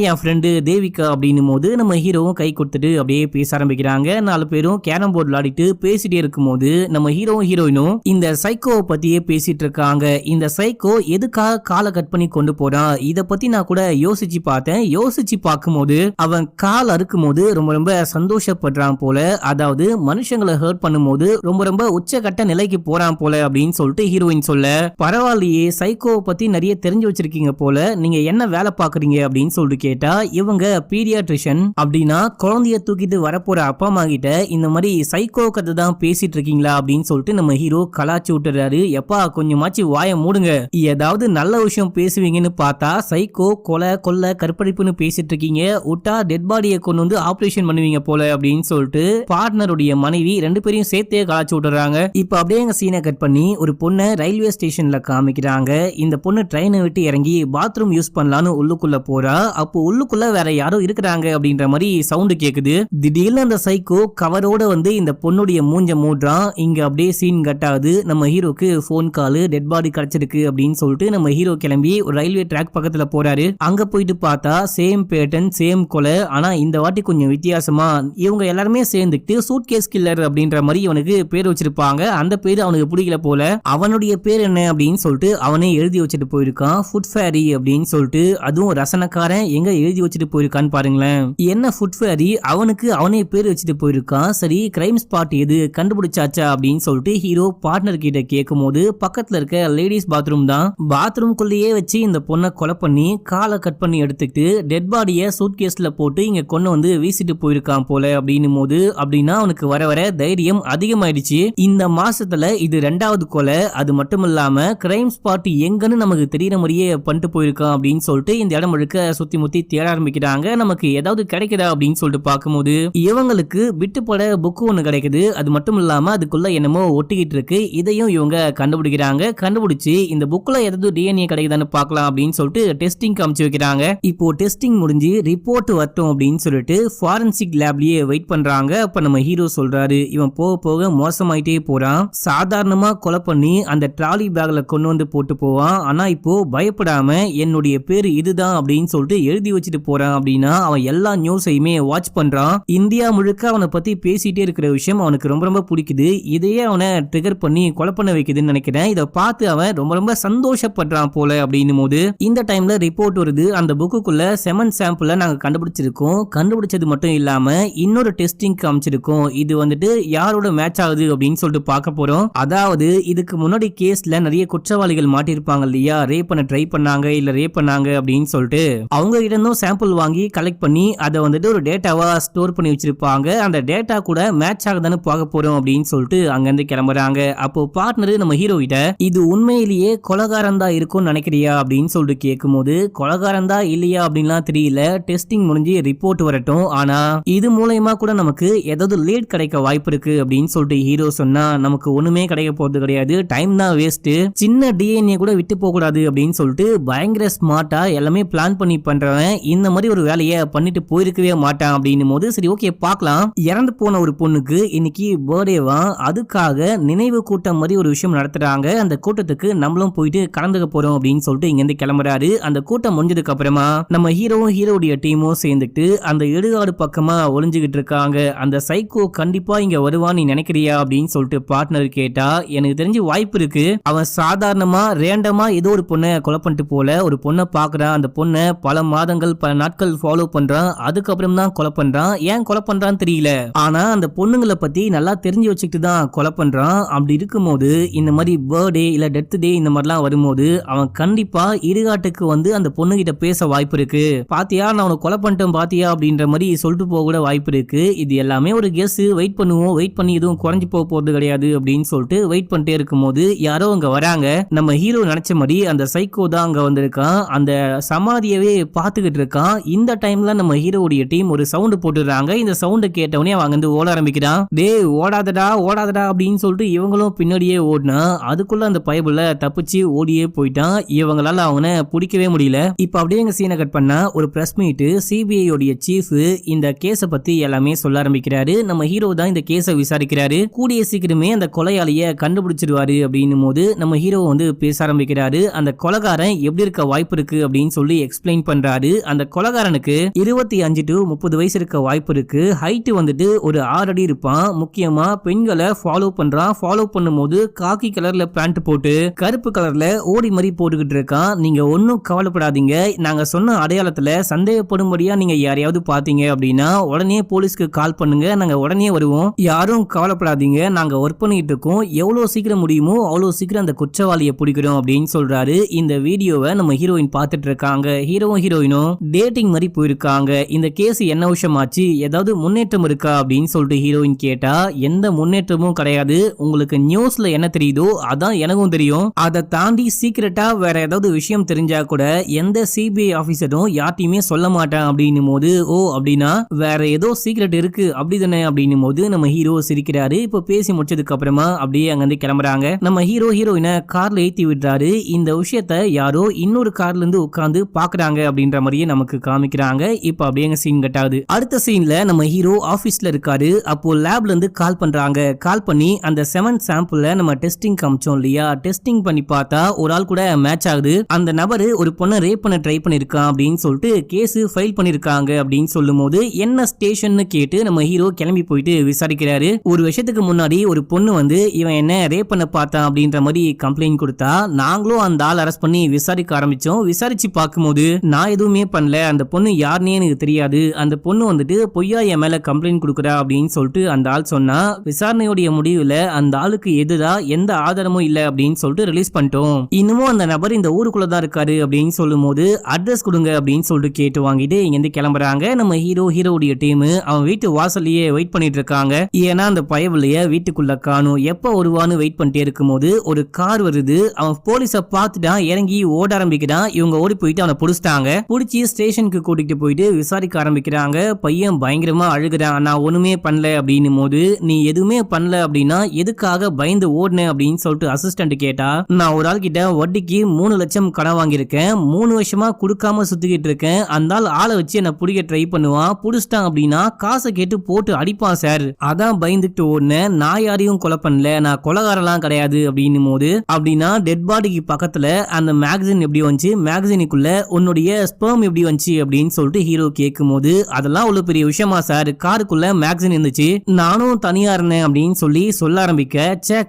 என் ஃப்ரெண்டு தேவிகா அப்படின்னும் போது நம்ம ஹீரோவும் கை கொடுத்துட்டு அப்படியே பேச ஆரம்பிக்கிறாங்க. 4 பேரும் கேரம் போர்டு விளையாடிட்டு பேசிட்டே இருக்கும்போது நம்ம ஹீரோவும் ஹீரோயினும் இந்த சைக்கோவை பத்தியே பேசிட்டு இருக்காங்க. இந்த சைக்கோ எதுக்காக காலை கட் பண்ணி கொண்டு போறான், இத பத்தி நான் கூட யோசிச்சு பார்த்தேன். யோசிச்சு பார்க்கும்போது அவன் கால் அறுக்கும் போது ரொம்ப ரொம்ப சந்தோஷப்படுறான் போல, அதாவது மனுஷங்களை ஹர்ட் பண்ணும்போது ரொம்ப ரொம்ப உச்சகட்ட நிலைக்கு போறான் போல அப்படின்னு சொல்லிட்டு ஹீரோயின் சொல்ல, பரவாயில்லையே சைக்கோவை பத்தி நிறைய தெரிஞ்சு வச்சிருக்கீங்க போல, நீங்க என்ன வேலை பாக்குறீங்க அப்படின்னு சொல்லிட்டு கேட்டா, இவங்க பீடியாட்ரிஷியன், அப்படின்னா குழந்தைய தூக்கிட்டு வரப்போற அப்பா அம்மா கிட்ட இந்த மாதிரி சைக்கோ கதை தான் பேசிட்டு இருக்கீங்களா அப்படின்னு சொல்லிட்டு நம்ம ஹீரோ கலாச்சி விட்டுறாரு. எப்பா கொஞ்சமாச்சு வாயை மூடுங்க, ஏதாவது நல்ல விஷயம் பேசுவீங்கன்னு பார்த்தா சைக்கோ கொலை கொல்ல கற்பழிப்புன்னு பேசிட்டு இருக்கீங்க, விட்டா டெட் பாடியை கொண்டு வந்து ஆபரேஷன் பண்ணுவீங்க போல அப்படின்னு சொல்லிட்டு பார்ட்னருடைய மனைவி 2 பேரையும் சேர்த்தே கலாச்சி விட்டுறாங்க. இப்ப அப்படியே எங்க சீனை கட் பண்ணி ஒரு பொண்ணை ரயில்வே ஸ்டேஷன்ல காமிக்கிறாங்க. இந்த பொண்ணு ட்ரெயினை விட்டு இறங்கி பாத்ரூம் யூஸ் பண்ணலான்னு உள்ளுக்குள்ள போறா. அப்போ உள்ளுக்குள்ள வேற யாரோ இருக்கிறாங்க அப்படின்ற மாதிரி சவுண்ட் கேக்குது. திடீர்னு அந்த சைக்கோ கவரோட வந்து இந்த பொண்ணுடைய மூஞ்ச மூடுறான். இங்க அப்படியே சீன் கட் ஆகுது. நம்ம ஹீரோக்கு போன் கால், டெட் பாடி கிடைச்சிருக்கு அப்படின்னு சொல்லிட்டு நம்ம ஹீரோ கிளம்பி ஒரு ரயில்வே ட்ராக் பக்கத்துல போறாரு. அங்க போயிட்டு பார்த்தா சேம் பேட்டன் சேம் கொலை, ஆனா இந்த வாட்டி கொஞ்சம் வித்தியாசமா இவங்க எல்லாருமே சேர்ந்துட்டு சூட்கேஸ் கில்லர் அப்படின்ற மாதிரி இவனுக்கு பேர் வச்சிருப்பாங்க. அந்த பேரு அவனுக்கு பிடிக்கல போல. அவனுடைய பேர் என்ன அப்படின்னு சொல்லிட்டு அவனே எழுதி வச்சுட்டு போயிருக்கான், ஃபுட் ஃபேரி அப்படின்னு சொல்லிட்டு. அதுவும் ரசனக்காரன் எங்க எழுதி வச்சுட்டு போயிருக்கான்னு பாருங்களேன். என்ன ஃபுட் ஃபேரி, அவனுக்கு அவனே பேர் வச்சுட்டு போயிருக்கான். சரி கிரைம் ஸ்பாட் எது கண்டுபிடிச்சாச்சா அப்படின்னு சொல்லிட்டு ஹீரோ பார்ட்னர் கிட்ட கேட்கும் போது பக்கத்துல இருக்க லேடிஸ் பாத்ரூம் தான். பாத்ரூம்குள்ளேயே வச்சு இந்த பொண்ணை கொலை பண்ணி காலை கட் பண்ணி எடுத்துக்கிட்டு டெட் பாடியை சூட்கேஸ்ல போட்டு இங்க கொண்டு வந்து வீசிட்டு போயிருக்கான் போல அப்படின்னும் போது, அப்படின்னா அவனுக்கு வர வர தைரியம் அதிகமாயிடுச்சு. இந்த மாசத்துல இது 2வது கொலை. அது மட்டும் இல்லாம கிரைம் ஸ்பாட் எங்கன்னு நமக்கு தெரியற மாதிரியே பண்ணிட்டு போயிருக்கான் அப்படின்னு சொல்லிட்டு இந்த இடம் முழுக்க சுத்தி முத்தி தேட ஆரம்பிக்கிறாங்க. நமக்கு ஏதாவது கிடைக்குதா அப்படின்னு சொல்லிட்டு பார்க்கும்போது இவங்களுக்கு விட்டுப்பட புக்கு ஒண்ணு கிடைக்குது. அது மட்டும் இல்லாம அதுக்குள்ள என்னமோ ஒட்டிக்கிட்டு இருக்கு. இதையும் இவங்க கண்டுபிடிக்கிறாங்க. கண்டுபிடிச்சு இந்த புக்ல ஏதாவது டிஎன்ஏ கிடைக்குதான்னு பார்க்கலாம் அப்படின்னு சொல்லிட்டு டெஸ்டிங் காமிச்சு வைக்கிறாங்க. இப்போ டெஸ்டிங் முடிஞ்சு ரிப்போர்ட் வரட்டும் அப்படின்னு சொல்லிட்டு ஃபாரன்சிக் லேப்லயே வெயிட் பண்றாங்க. அப்ப நம்ம ஹீரோ சொல்றாரு, இவன் போக போக மோசமாயிட்டே போறான். சாதாரணமா கொலை பண்ணி அந்த ட்ராலி பேக்ல கொண்டு வந்து போட்டு போவான். ஆனா இப்போ பயப்படாம என்னுடைய பேரு இதுதான் அப்படின்னு சொல்லிட்டு எழுதி வச்சுட்டு போறான். அப்படின்னா அவன் எல்லா நியூஸையுமே வாட்ச் பண்றான். இந்தியா முழுக்க அவனை பத்தி பேசிட்டே இருக்கிற விஷயம் அவனுக்கு ரொம்ப ரொம்ப பிடிக்குது. இதையே அவனை ட்ரிகர் பண்ணி கொலை பண்ண வைக்குதுன்னு நினைக்கிறேன். இதை பார்த்து அவன் ரொம்ப ரொம்ப சந்தோஷப்படுறான் போல அப்படின்னும் போது இந்த டைம்ல ரிப்போர்ட் வருது. அந்த புக்குக்குள்ள செமன் சாம்பிள நாங்க கண்டுபிடிச்சிருக்கோம். கண்டுபிடிச்சது மட்டும் இல்லாம இன்னொரு டெஸ்டிங் காமிச்சிருக்கோம். இது வந்துட்டு யாரோட மேட்ச் ஆகுது அப்படின்னு சொல்லிட்டு பார்க்க போறோம். அதாவது இதுக்கு முன்னாடி கேஸ்ல நிறைய குற்றவாளிகள் மாட்டிருப்பாங்க இல்லையா, ரேப் பண்ண ட்ரை பண்ணாங்க இல்ல ரேப் பண்ணாங்க அப்படின்னு சொல்லிட்டு அவங்க கிட்ட இருந்தும் சாம்பிள் வாங்கி கலெக்ட் பண்ணி அதை வந்துட்டு ஒரு டேட்டாவா ஸ்டோர் பண்ணி வச்சிருப்பாங்க. அந்த டேட்டா கூட மேட்ச் ஆகுதான்னு பார்க்க போறோம் அப்படின்னு சொல்லிட்டு அங்க இருந்து கிளம்புறாங்க. அப்போ பார்ட்னர் நம்ம ஹீரோ கிட்ட இது உண்மையிலேயே கொலகாரம் தான் இருக்கும்னு நினைக்கிறியா அப்படின்னு சொல்லிட்டு கேட்கும்போது கொலகாரம் தான் இல்லையா அப்படின்லாம் தெரியல, டெஸ்டிங் முடிஞ்சு ரிப்போர்ட் வரட்டும், ஆனா இது மூலமா கூட நமக்கு ஏதாவது லேட் கிடைக்க வாய்ப்பு இருக்கு அப்படின்னு சொல்லிட்டு ஹீரோ சொன்னா, நமக்கு ஒண்ணுமே கிடைக்க போறது கிடையாது, டைம் தான் வேஸ்ட், சின்ன டிஎன்ஏ கூட விட்டு போக கூடாது அப்படின்னு சொல்லிட்டு பயங்கர ஸ்மார்ட்டா எல்லாமே பிளான் பண்ணி பண்றவன் இந்த மாதிரி ஒரு வேலையை பண்ணிட்டு போயிருக்கவே மாட்டான் அப்படின்னும் போது சரி ஓகே பார்க்கலாம். இறந்து போன ஒரு பொண்ணுக்கு இன்னைக்கு பர்த்டேவா, அதுக்காக நினைவு கூட்டம் மாதிரி ஒரு விஷயம் நடத்துறாங்க. அந்த கூட்டத்துக்கு நம்மளும் போயிட்டு கலந்துக்க போறோம் அப்படின்னு சொல்லிட்டு இங்க இருந்து கிளம்புறாரு. அந்த கூட்டம் முடிஞ்சதுக்கு அப்புறமா நம்ம ஹீரோவும் ஹீரோடைய டீமும் சேர்ந்துட்டு அந்த இடுகாடு பக்கமா ஒளிஞ்சுகிட்டு இருக்காங்க. அந்த சைக்கோ கண்டிப்பா இங்க வருவான்னு நீ நினைக்கிறியா அப்படின்னு சொல்லிட்டு பார்ட்னர் கேட்டா, எனக்கு தெரிஞ்சு வாய்ப்பு இருக்கு, அவன் சாதாரணமா ரேண்டமா ஏதோ ஒரு பொண்ணை கொலை பண்ணிட்டு போல, ஒரு பொண்ணை பாக்குறான், அந்த பொண்ணை பல மாதங்கள் பல நாட்கள் ஃபாலோ பண்றான், அதுக்கப்புறம் தான் கொலை பண்றான். ஏன் கொலை பண்றான்னு தெரியல, ஆனா அந்த பொண்ணுங்களை பத்தி நல்லா தெரிஞ்சு வச்சுக்கிட்டு தான் கொலை பண்றான். அப்படி இருக்கும்போது இந்த மாதிரி பர்த்டே இல்ல டெத் டே இந்த மாதிரிலாம் வரும்போது அவன் கண்டிப்பா இடுகாட்டுக்கு வந்து அந்த பொண்ணு கிட்ட பேச வாய்ப்பு இருக்கு. பாத்தியா நான் உனக்கு கொலை பண்ணிட்டேன் பாத்தியா அப்படின்ற மாதிரி சொல்லிட்டு போக கூட வாய்ப்பு இருக்கு. இது எல்லாமே ஒரு கெஸ், வெயிட் பண்ணுவோம், வெயிட் பண்ணி எதுவும் குறைஞ்சு போக போறது கிடையாது அப்படின்னு சொல்லிட்டு வெயிட் பண்ணிட்டே இருக்கும்போது யாரோ அங்க வராங்க. நம்ம ஹீரோ நினைச்ச மாதிரி அந்த சைக்கோ தான் அங்க வந்திருக்கான். அந்த சமாதியவே பாத்துக்கிட்டு இருக்கான். இந்த டைம்ல நம்ம ஹீரோடைய டீம் ஒரு சவுண்ட் போட்டுறாங்க. இந்த சவுண்ட் கேட்டவனே அவன் வந்து ஓட ஆரம்பிக்கிறான். டேய் ஓடாதடா ஓடாதடா அப்படின்னு சொல்லிட்டு இவங்களும் பின்னாடியே ஓடினா அதுக்குள்ள அந்த பயபுல தப்பிச்சு ஓடியே போயிட்டான். இவங்களால அவனை பிடிக்கவே முடியல. இப்ப அப்படியே எங்க சீனை கட் பண்ணா ஒரு பிரஸ் மீட், சிபிஐ உடைய சீஃப் இந்த கேஸ பத்தி எல்லாமே சொல்ல ஆரம்பிக்கிறாரு. நம்ம ஹீரோ தான் இந்த கேஸை விசாரிக்கிறாரு. கூடிய சீக்கிரமே அந்த கொலையாளிய கண்டுபிடிச்சிருவாரு அப்படின்னும் போது நம்ம ஹீரோ வந்து பேச ஆரம்பிக்கிறாரு. அந்த கொலைகாரன் எப்படி எப்படி இருக்க வாய்ப்பு இருக்கு அப்படின்னு சொல்லி எக்ஸ்பிளைன் பண்றாரு. அந்த கொலகாரனுக்கு 25 to 30 வயசு இருக்க வாய்ப்பு இருக்கு. ஹைட் வந்துட்டு ஒரு 6 அடி இருப்பான். முக்கியமா பெண்களை ஃபாலோ பண்றான். ஃபாலோ பண்ணும்போது காக்கி கலர்ல பேண்ட் போட்டு கருப்பு கலர்ல ஓடி மாதிரி போட்டுக்கிட்டு இருக்கான். நீங்க ஒன்னும் கவலைப்படாதீங்க, நாங்க சொன்ன அடையாளத்துல சந்தேகப்படும்படியா நீங்க யாரையாவது பாத்தீங்க அப்படின்னா உடனே போலீஸ்க்கு கால் பண்ணுங்க, நாங்க உடனே வருவோம். யாரும் கவலைப்படாதீங்க, நாங்க ஒர்க் பண்ணிட்டு இருக்கோம். எவ்வளவு சீக்கிரம் முடியுமோ அவ்வளவு சீக்கிரம் அந்த குற்றவாளியை பிடிக்கிறோம் அப்படின்னு சொல்றாரு. இந்த வீடியோவை நம்ம ஹீரோயின் பார்த்துட்டு இருக்காங்க. ஹீரோவும் ஹீரோயினும் டேட்டிங் மாதிரி போயிருக்காங்க. இந்த கேஸ் என்ன விஷயமாச்சு, ஏதாவது முன்னேற்றம் இருக்கா அப்படின்னு சொல்லிட்டு ஹீரோயின் கேட்டா எந்த முன்னேற்றமும் கிடையாது. உங்களுக்கு நியூஸ்ல என்ன தெரியுதோ அதான் எனக்கும் தெரியும். அதை தாண்டி சீக்கிரட்டா வேற ஏதாவது விஷயம் தெரிஞ்சா கூட எந்த சிபிஐ ஆபீசரும் யார்ட்டையுமே சொல்ல மாட்டேன் அப்படின்னும் போது, ஓ அப்படின்னா வேற ஏதோ சீக்ரெட் இருக்கு அப்படிதானே அப்படின்னும் போது நம்ம ஹீரோ சிரிக்கிறாரு. இப்போ பேசி முடிச்சதுக்கு அப்புறமா அப்படியே அங்க இருந்து கிளம்புறாங்க. நம்ம ஹீரோ ஹீரோயினை கார்ல ஏத்தி விடுறாரு. இந்த விஷயத்த யாரோ இன்னொரு கார்ல இருந்து உட்கார்ந்து பாக்குறாங்க அப்படின்ற மாதிரியே நமக்கு காமிக்கிறாங்க. இப்ப அப்படியே சீன் கட் ஆகுது. அடுத்த சீன்ல நம்ம ஹீரோ ஆபீஸ்ல இருக்காரு. அப்போ லேப்ல இருந்து கால் பண்றாங்க. கால் பண்ணி அந்த 7 சாம்பிள்ல நம்ம டெஸ்டிங் காமிச்சோம் இல்லையா, டெஸ்டிங் பண்ணி பார்த்தா ஒரு ஆள் கூட மேட்ச் ஆகுது. அந்த நபரு ஒரு பொண்ணை ரேப் பண்ண ட்ரை பண்ணிருக்கான் அப்படின்னு சொல்லிட்டு கேஸ் ஃபைல் பண்ணிருக்காங்க அப்படின்னு சொல்லும் போது என்ன ஸ்டேஷன் கேட்டு நம்ம ஹீரோ கிளம்பி போயிட்டு விசாரிக்கிறாரு. ஒரு வருஷத்துக்கு முன்னாடி ஒரு பொண்ணு வந்து இவன் என்ன ரேப் பண்ண பார்த்தான் அப்படின்ற மாதிரி கம்ப்ளைண்ட் கொடுத்தா நாங்களும் அந்த ஆள் அரெஸ்ட் பண்ணி விசாரிக்க ஆரம்பிச்சோம். விசாரிச்சு பார்க்கும்போது நான் எதுவுமே பண்ணல, அந்த பொண்ணு யாருன்னே எனக்கு தெரியாது, அந்த பொண்ணு வந்துட்டு பொய்யா என் மேல கம்ப்ளைண்ட் கொடுக்குறா அப்படின்னு சொல்லிட்டு அந்த ஆள் சொன்னா விசாரணையோடைய முடிவுல அந்த ஆளுக்கு எதிரா எந்த ஆதாரமும் இல்ல அப்படின்னு சொல்லிட்டு ரிலீஸ் பண்ணிட்டோம். இன்னமும் அந்த நபர் இந்த ஊருக்குள்ளதான் இருக்காரு அப்படின்னு சொல்லும் போது அட்ரஸ் கொடுங்க அப்படின்னு சொல்லிட்டு கேட்டு வாங்கிட்டு இங்க இருந்து கிளம்புறாங்க. நம்ம ஹீரோடைய டீம் அவன் வீட்டு வாசல்லையே வெயிட் பண்ணிட்டு இருக்காங்க. ஏன்னா அந்த பயவில்லைய வீட்டுக்குள்ள காணும். எப்ப வருவான்னு வெயிட் பண்ணிட்டே இருக்கும் போது ஒரு கார் வருது. அவன் போலீஸ பார்த்துட்டான், இறங்கி ஓட ஆரம்பிக்கிறான். இவங்க ஓடி போயிட்டு அவனை புடிச்சிட்டாங்க. புடிச்சு ஸ்டேஷனுக்கு கூட்டிட்டு போயிட்டு விசாரிக்க ஆரம்பிக்கிறாங்க. பையன் பயங்கரமா அழுகுறான். நான் ஒண்ணுமே பண்ணல அப்படின்னும் போது நீ எதுவுமே பண்ணல அப்படின்னா எதுக்காக பயந்து ஓடுன அப்படின்னு சொல்லிட்டு அசிஸ்டன்ட் கேட்டா, நான் ஒரு ஆள் கிட்ட வட்டிக்கு 3 லட்சம் கடன் வாங்கியிருக்கேன், 3 வருஷமா கொடுக்காம சுத்திக்கிட்டு இருக்கேன். அந்த ஆளை வச்சு என்ன பிடிக்க ட்ரை பண்ணுவான், புடிச்சிட்டான் அப்படின்னா காசை கேட்டு போட்டு அடிப்பான் சார், அதான் பயந்துட்டு ஓடுனேன். நான் யாரையும் கொலை பண்ணல, நான் கொலைகாரெல்லாம் கிடையாது அப்படின்னும் போது அப்படின்னா டெட் பாடிக்கு பக்கத்துல அந்த மேகசின் எப்படி வந்துச்சு, மேகசினுக்குள்ள உன்னுடைய ஸ்பெர்ம் எப்படி வந்துச்சு அப்படின்னு சொல்லிட்டு ஹீரோ கேட்கும் போது அதெல்லாம் அவ்வளவு பெரிய விஷயமா சார், காருக்குள்ள மேகசின் இருந்துச்சு, நானும் தனியா இருந்தேன் அப்படின்னு சொல்ல ஆரம்பிக்க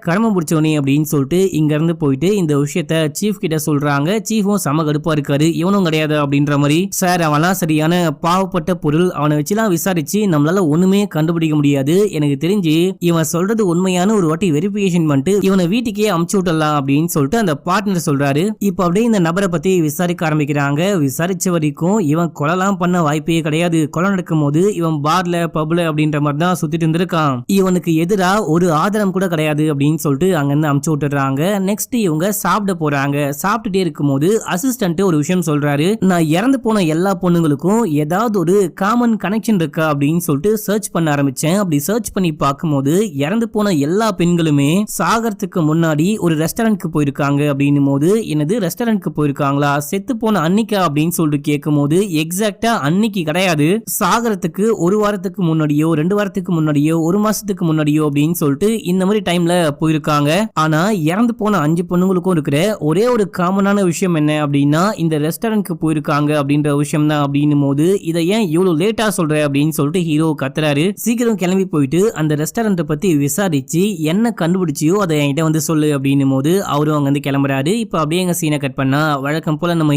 கடமை பிடிச்சவனே அப்படின்னு சொல்லிட்டு இங்க இருந்து போயிட்டு இந்த விஷயத்த சீஃப் கிட்ட சொல்றாங்க. சீஃபும் சம கடுப்பா இருக்காரு, இவனும் கிடையாது அப்படின்ற மாதிரி. சார் அவன்லாம் சரியான பாவப்பட்ட பொருள், அவனை வச்சுலாம் விசாரிச்சு நம்மளால ஒண்ணுமே கண்டுபிடிக்க முடியாது, எனக்கு தெரிஞ்சு இவன் சொல்றது உண்மையான ஒரு வாட்டி வெரிஃபிகேஷன் பண்ணிட்டு இவனை வீட்டுக்கே அமுச்சு விட்டலாம் அப்படின்னு சொல்லிட்டு அந்த பார்ட்னர் சொல்றாரு. இப்ப அப்படியே இந்த நபரை பத்தி விசாரிக்க ஆரம்பிக்கிறாங்க. விசாரிச்ச வரைக்கும் இவன் கொலைலாம் பண்ண வாய்ப்பே கிடையாது. கொலை நடக்கும் போது இவன் பார்ல பப்ல அப்படின்ற மாதிரி தான் சுத்திட்டு இருந்திருக்கான். இவனுக்கு எதிரா ஒரு ஆதாரம் கூட கிடையாது அப்படின்னு சொல்லிட்டு அங்க இருந்து அமுச்சு விட்டுறாங்க. நெக்ஸ்ட் இவங்க சாப்பிட போறாங்க. சாப்பிட்டுட்டே இருக்கும் போது அசிஸ்டன்ட் ஒரு விஷயம் சொல்றாரு, நான் இறந்து போன எல்லா பொண்ணுங்களுக்கும் ஏதாவது ஒரு காமன் கனெக்ஷன் இருக்கா அப்படின்னு சொல்லிட்டு சர்ச் பண்ண ஆரம்பிச்சேன். அப்படி சர்ச் பண்ணி பார்க்கும்போது இறந்து போன எல்லா பெண்களுமே சாகறதுக்கு முன்னாடி ஒரு ரெஸ்டாரண்ட்க்கு போயிருக்காங்க அப்படின்னும் போது, என்னது ரெஸ்டாரண்ட்க்கு போயிருக்காங்களா, செத்து போன அன்னிக்கா அப்படின்னு சொல்லிட்டு கேட்கும் போது எக்ஸாக்டா அன்னைக்கு கிடையாது, சாகறதுக்கு ஒரு வாரத்துக்கு முன்னாடியோ 2 வாரத்துக்கு முன்னாடியோ 1 மாசத்துக்கு முன்னாடியோ அப்படின்னு சொல்லிட்டு இந்த மாதிரி டைம்ல போயிருக்காங்க. ஆனா இறந்து போன 5 பொண்ணுங்களுக்கும் இருக்கிற ஒரே ஒரு காமனான விஷயம் என்ன அப்படின்னா இந்த ரெஸ்டாரண்ட்க்கு போயிருக்காங்க அப்படின்ற விஷயம் தான் அப்படின்னும் போது இதை ஏன் இவ்வளவு லேட்டா சொல்ற அப்படின்னு சொல்லிட்டு ஹீரோ கத்துறாரு. சீக்கிரம் கிளம்பி போயிட்டு அந்த ரெஸ்டாரண்ட்டை பத்தி விசாரிச்சு என்ன கண்டுபிடிச்சியோ அதை என்கிட்ட வந்து சொல்லு அப்படின்னும் போது அவரும் அங்க வந்து கிளம்புறாரு. இப்ப அப்படியே எங்க சீனை கட் பண்ணா வழக்கம் போல நம்ம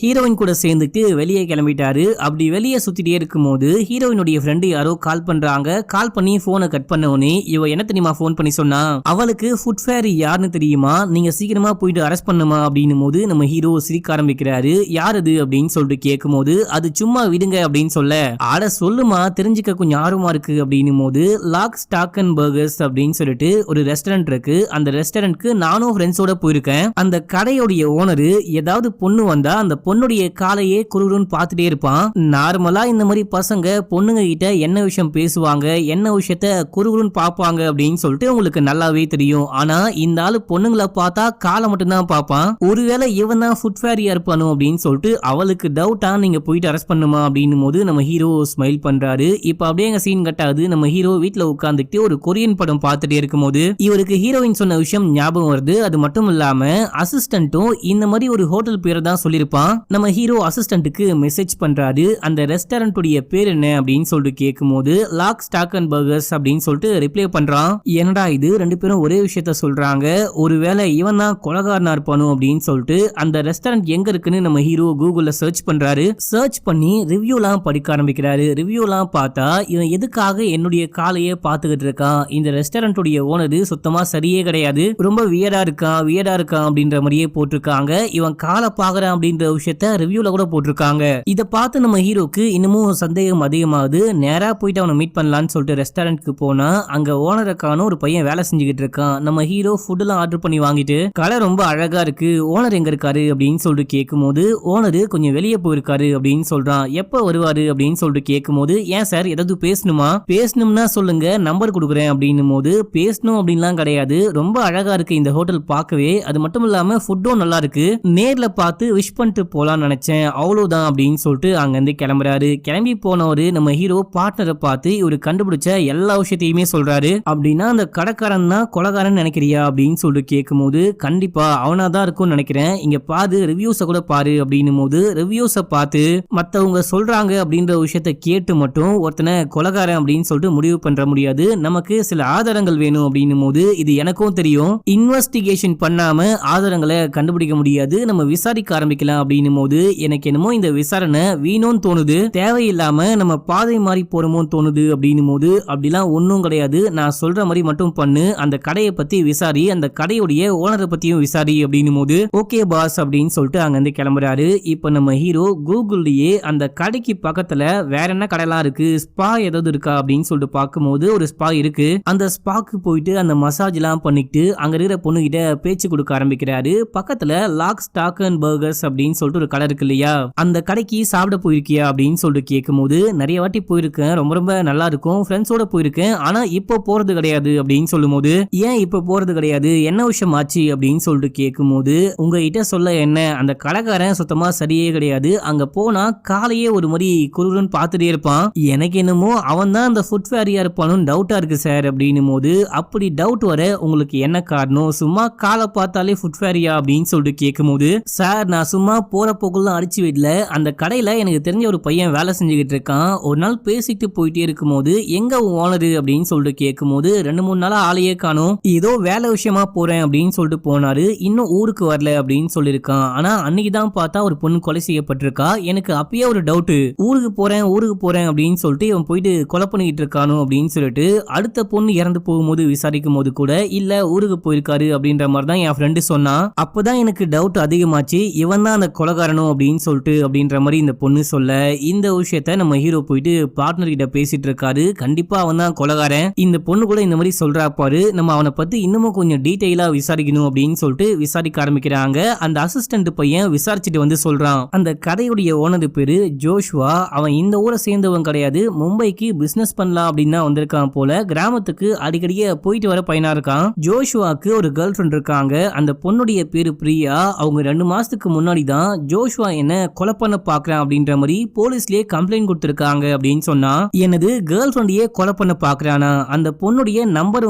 ஹீரோயின் கூட சேர்ந்துட்டு வெளியே கிளம்பிட்டாரு. அப்படி வெளியே சுத்திட்டே இருக்கும் போது ஹீரோயினுடைய ஃப்ரெண்டு யாரோ கால் பண்றாங்க. கால் பண்ணி போனை கட் பண்ண உடனே இவ என்ன தெரியுமா போன் பண்ணி சொன்னா, அவளுக்கு ஃபுட் ஃபேரி யாருன்னு தெரியுமா, நீங்க சீக்கிரமா போயிட்டு அரெஸ்ட் பண்ணுமா அப்படின்னும் போது நம்ம ஹீரோ சிரிக்க ஆரம்பிக்கிறாரு. யார் அது அப்படின்னு சொல்லிட்டு கேட்கும் போது அது சும்மா விடுங்க அப்படின்னு சொல்ல, ஆட சொல்லுமா தெரிஞ்சுக்க கொஞ்சம் ஆர்வமா இருக்கு அப்படின்னும் போது லாக் ஸ்டாக் அண்ட் பர்கர்ஸ் அப்படின்னு சொல்லிட்டு ஒரு ரெஸ்டாரண்ட் இருக்கு. அந்த ரெஸ்டாரண்ட்க்கு நானும் ஃப்ரெண்ட்ஸோட போயிருக்கேன். அந்த கடையோடைய ஓனரு ஏதாவது பொண்ணு வந்தா அந்த பொண்ணுடைய காலையே குறுகுறுன்னு பார்த்துட்டே இருப்பான். நார்மலா இந்த மாதிரி பசங்க பொண்ணுங்க கிட்ட என்ன விஷயம் பேசுவாங்க, என்ன விஷயத்த குறுகுறுன்னு பார்ப்பாங்க அப்படின்னு சொல்லிட்டு உங்களுக்கு நல்லாவே தெரியும். ஆனா இந்த ஆளு பொண்ணுங்களை பார்த்தா காலை மட்டும் தான் பார்ப்பான். ஒருவேளை இவன் தான் ஃபுட் ஃபேரியா இருப்பானோ அப்படின்னு சொல்லிட்டு அவளுக்கு டவுட்டா நீங்க போயிட்டு அரெஸ்ட் பண்ணுமா அப்படின்னும் போது நம்ம ஹீரோ ஸ்மைல் பண்றாரு. இப்ப அப்படியே எங்க சீன் கட்டாது. நம்ம ஹீரோ வீட்டுல உட்கார்ந்துட்டு ஒரு கொரியன் படம் பார்த்துட்டே இருக்கும் போது இவருக்கு ஹீரோயின் சொன்ன விஷயம் ஞாபகம் வருது. அது மட்டும் இல்லாம அசிஸ்டன்ட்டும் இந்த மாதிரி ஒரு ஹோட்டல் பேரை தான் சொல்லியிருப்பான். நம்ம ஹீரோ அசிஸ்டன்ட்டுக்கு மெசேஜ் பண்றாரு. அந்த ரெஸ்டாரண்ட் உடைய பேர் என்ன அப்படின்னு சொல்லிட்டு கேட்கும்போது லாக் ஸ்டாக் அண்ட் பர்கர்ஸ் அப்படின்னு சொல்லிட்டு ரிப்ளை பண்றான். என்னடா இது, ரெண்டு பேரும் ஒரே விஷயத்த சொல்றாங்க, ஒருவேளை இவன் தான் கொலகாரனா இருப்பானோ அப்படின்னு சொல்லிட்டு அந்த ரெஸ்டாரண்ட் எங்க இருக்குன்னு நம்ம ஹீரோ கூகுள்ல சர்ச் பண்றாரு. சர்ச் பண்ணி ரிவ்யூலாம் படிக்க ஆரம்பிக்கிறாரு. ரிவ்யூலாம் பார்த்தா இவன் எதுக்காக என்னுடைய காலையே பார்த்துக்கிட்டு இருக்கான், இந்த ரெஸ்டாரண்ட் உடைய ஓனர் சுத்தமா சரியே கிடையாது, ரொம்ப வியடா இருக்கான் அப்படின்ற மாதிரியே போட்டிருக்காங்க. இவன் காலை பாக்குறான் அப்படின்ற விஷயத்த ரிவ்யூல கூட போட்டிருக்காங்க. இதை பார்த்து நம்ம ஹீரோக்கு இன்னமும் சந்தேகம் அதிகமாகுது. நேரா போயிட்டு அவனை மீட் பண்ணலான்னு சொல்லிட்டு ரெஸ்டாரண்ட்க்கு போனா அங்க ஓனருக்கான ஒரு பையன் வேலை செஞ்சுக்கிட்டு இருக்கான். நம்ம ஹீரோ ஃபுட் எல்லாம் ஆர்டர் பண்ணி வாங்கிட்டு கடை ரொம்ப அழகா இருக்கு, ஓனர் எங்க இருக்காரு அப்படின்னு சொல்லிட்டு கேட்கும்போது ஓனரு கொஞ்சம் வெளியே போயிருக்காரு அப்படின்னு சொல்றான். எப்ப வருவாரு அப்படின்னு சொல்லிட்டு கேட்கும்போது ஏன் சார் ஏதாவது பேசணும்னா சொல்லுங்க, நம்பர் கொடுக்குறேன் அப்படின்னும் போது பேசணும் அப்படின்லாம் கிடையாது, ரொம்ப அழகா இருக்கு இந்த ஹோட்டல் பார்க்கவே, அது மட்டும் இல்லாம ஃபுட்டும் நல்லா இருக்கு, நேர்ல பார்த்து விஷ் பண்ணிட்டு போலாம்னு நினைச்சேன், அவ்வளவுதான் அப்படின்னு சொல்லிட்டு அங்கிருந்து கிளம்புறாரு. கிளம்பி போனவரு நம்ம ஹீரோ பார்ட்னரை பார்த்து இவரு கண்டுபிடிச்ச எல்லா விஷயத்தையுமே சொல்றாரு. அப்படின்னா அந்த கடைக்காரன் தான் கொலகாரன் நினைக்கிறியா அப்படின்னு சொல்லிட்டு கேட்கும்போது கண்டிப்பா அவனா தான் இருக்கும்னு நினைக்கிறேன், இங்க பாரு ரிவ்யூஸை கூட பாரு அப்படின்னும் போது ரிவ்யூஸை பார்த்து மத்தவங்க சொல்றாங்க அப்படின்ற விஷயத்த கேட்டு மட்டும் ஒருத்தனை கொலகாரன் அப்படின்னு சொல்லிட்டு முடிவு பண்ற முடியாது, நமக்கு சில ஆதாரங்கள் வேணும் அப்படின்னும் போது இது எனக்கும் தெரியும், இன்வெஸ்டிகேஷன் பண்ணாம ஆதாரங்களை கண்டுபிடிக்க முடியாது, நம்ம விசாரிக்க ஆரம்பிக்கலாம் அப்படின்னும் போது எனக்கு என்னமோ இந்த விசாரணை வீணும்னு தோணுது, தேவையில்லாம நம்ம பாதை மாறி போறோமோன்னு தோணுது அப்படின்னும் போது அப்படிலாம் ஒன்னும் கிடையாது, நான் சொல்ற மாதிரி மட்டும் பண்ணு, அந்த கடையை பத்தி விசாரி, அந்த கடையுடைய ஓனரை பத்தியும் விசாரி அப்படின்னும் போது ஓகே பாஸ் அப்படின்னு சொல்லிட்டு அங்க இருந்து கிளம்புறாரு. இப்ப நம்ம ஹீரோ கூகுள்லயே அந்த கடைக்கு பக்கத்துல வேற என்ன கடைலாம் இருக்கு, ஸ்பா ஏதாவது இருக்கா அப்படின்னு சொல்லிட்டு பார்க்கும்போது ஒரு ஸ்பா இருக்கு. அந்த ஸ்பாக்கு போயிட்டு அந்த மசாஜ் எல்லாம் பண்ணிட்டு அங்க இருக்கிற பொண்ணு கிட்ட பேச்சு கொடுக்க ஆரம்பிக்கிறாரு. பக்கத்துல லாக் ஸ்டாக் அண்ட் பர்கர்ஸ் அப்படின்னு சொல்லிட்டு ஒரு கடை இருக்கு இல்லையா, அந்த கடைக்கு சாப்பிட போயிருக்கியா அப்படின்னு சொல்லிட்டு கேட்கும்போது நிறைய வாட்டி போயிருக்கேன், ரொம்ப நல்லா இருக்கும், ஃப்ரெண்ட்ஸோட போயிருக்கேன், ஆனா இப்போ போறது கிடையாது அப்படின்னு சொல்லும்போது ஏன் இப்போ போறது கிடையாது, என்ன விஷயம் ஆச்சு அப்படின்னு சொல்லிட்டு கேட்கும்போது உங்ககிட்ட சொல்ல என்ன, அந்த கடைக்காரன் சுத்தமா சரியே கிடையாது, அங்க போனா காலையே ஒரு மாதிரி குருன்னு பார்த்துட்டே இருப்பான், எனக்கு என்னமோ அவன் தான் அந்த ஃபுட் ஃபேரியா இருப்பானு டவுட்டா இருக்கு சார் அப்படின்னும் போது அப்படி டவுட் வர உங்களுக்கு என்ன காரணம், சும்மா காலை பார்த்தாலே ஃபுட் ஃபேரியா அப்படின்னு சொல்லிட்டு கேட்கும்போது சார் நான் சும்மா போற போக்குள்ள அடிச்சு விடல, அந்த கடையில எனக்கு தெரிஞ்ச ஒரு பையன் வேலை செஞ்சுக்கிட்டு இருக்கான், ஒரு நாள் பேசிட்டு போயிட்டே இருக்கும்போது எங்க ஓனரு அப்படின்னு சொல்லிட்டு கேட்கும்போது 2-3 நாளா ஆளையே காணும், ஏதோ வேலை விஷயமா போறேன் அப்படின்னு சொல்லிட்டு போனாரு, இன்னும் ஊருக்கு வரல அப்படின்னு சொல்லியிருக்கான், ஆனா அன்னைக்கு தான் பார்த்தா ஒரு பொண்ணு கொலை செய்யப்பட்டிருக்கா, எனக்கு அப்பயே ஒரு டவுட், ஊருக்கு போறேன் அப்படின்னு சொல்லிட்டு இவன் போயிட்டு கொலை பண்ணிட்டு இருக்கானோ அப்படின்னு சொல்லிட்டு அடுத்த பொண்ணு இறந்து போகும்போது விசாரிக்கும் போது கூட இல்ல ஊருக்கு போயிருக்காரு அப்படின்ற மாதிரி தான் என் ஃப்ரெண்டு சொன்னான், அப்பதான் எனக்கு டவுட் அதிகமாச்சு, இவன் தான் அந்த கொலைகாரனும் அப்படின்னு சொல்லிட்டு அப்படின்ற மாதிரி இந்த பொண்ணு சொல்ல இந்த விஷயத்த நம்ம ஹீரோ போயிட்டு பார்ட்னர் கிட்ட பேசிட்டு இருக்காரு, கண்டிப்பா அவன் தான் கொலைகாரன், இந்த பொண்ணு கூட இந்த மாதிரி சொல்றா பாரு, நம்ம அவனை பத்தி இன்னமும் கொஞ்சம் டீடைலா விசாரிக்கணும் அப்படின்னு சொல்லிட்டு விசாரிக்க ஆரம்பிக்கிறாங்க. அந்த அசிஸ்டன்ட் பையன் விசாரிச்சுட்டு வந்து சொல்றான், அந்த கடையுடைய ஓனர் பேரு ஜோஷுவா, அவன் இந்த ஊரை சேர்ந்தவன் கிடையாது, மும்பைக்கு பிசினஸ் பண்ணலாம் அப்படின்னு தான் வந்திருக்கான் போல, கிராமத்துக்கு அடிக்கடியே போயிட்டு வர பையனா இருக்கான். ஜோஷுவாக்கு ஒரு கேர்ள் ஃப்ரெண்ட் இருக்காங்க, அந்த பொண்ணுடைய பேரு பிரியா, அவங்க 2 மாசத்துக்கு முன்னாடி தான் ஜோஷுவா என்ன கொலை பண்ண பாக்குறான் அப்படின்ற மாதிரி போலீஸ்லயே கம்ப்ளைண்ட் கொடுத்திருக்காங்க அப்படின்னு சொன்னா, எனது கேர்ள் ஃப்ரெண்டையே கொலை பண்ண பாக்குறானா, அந்த பொண்ணுடைய நம்பர்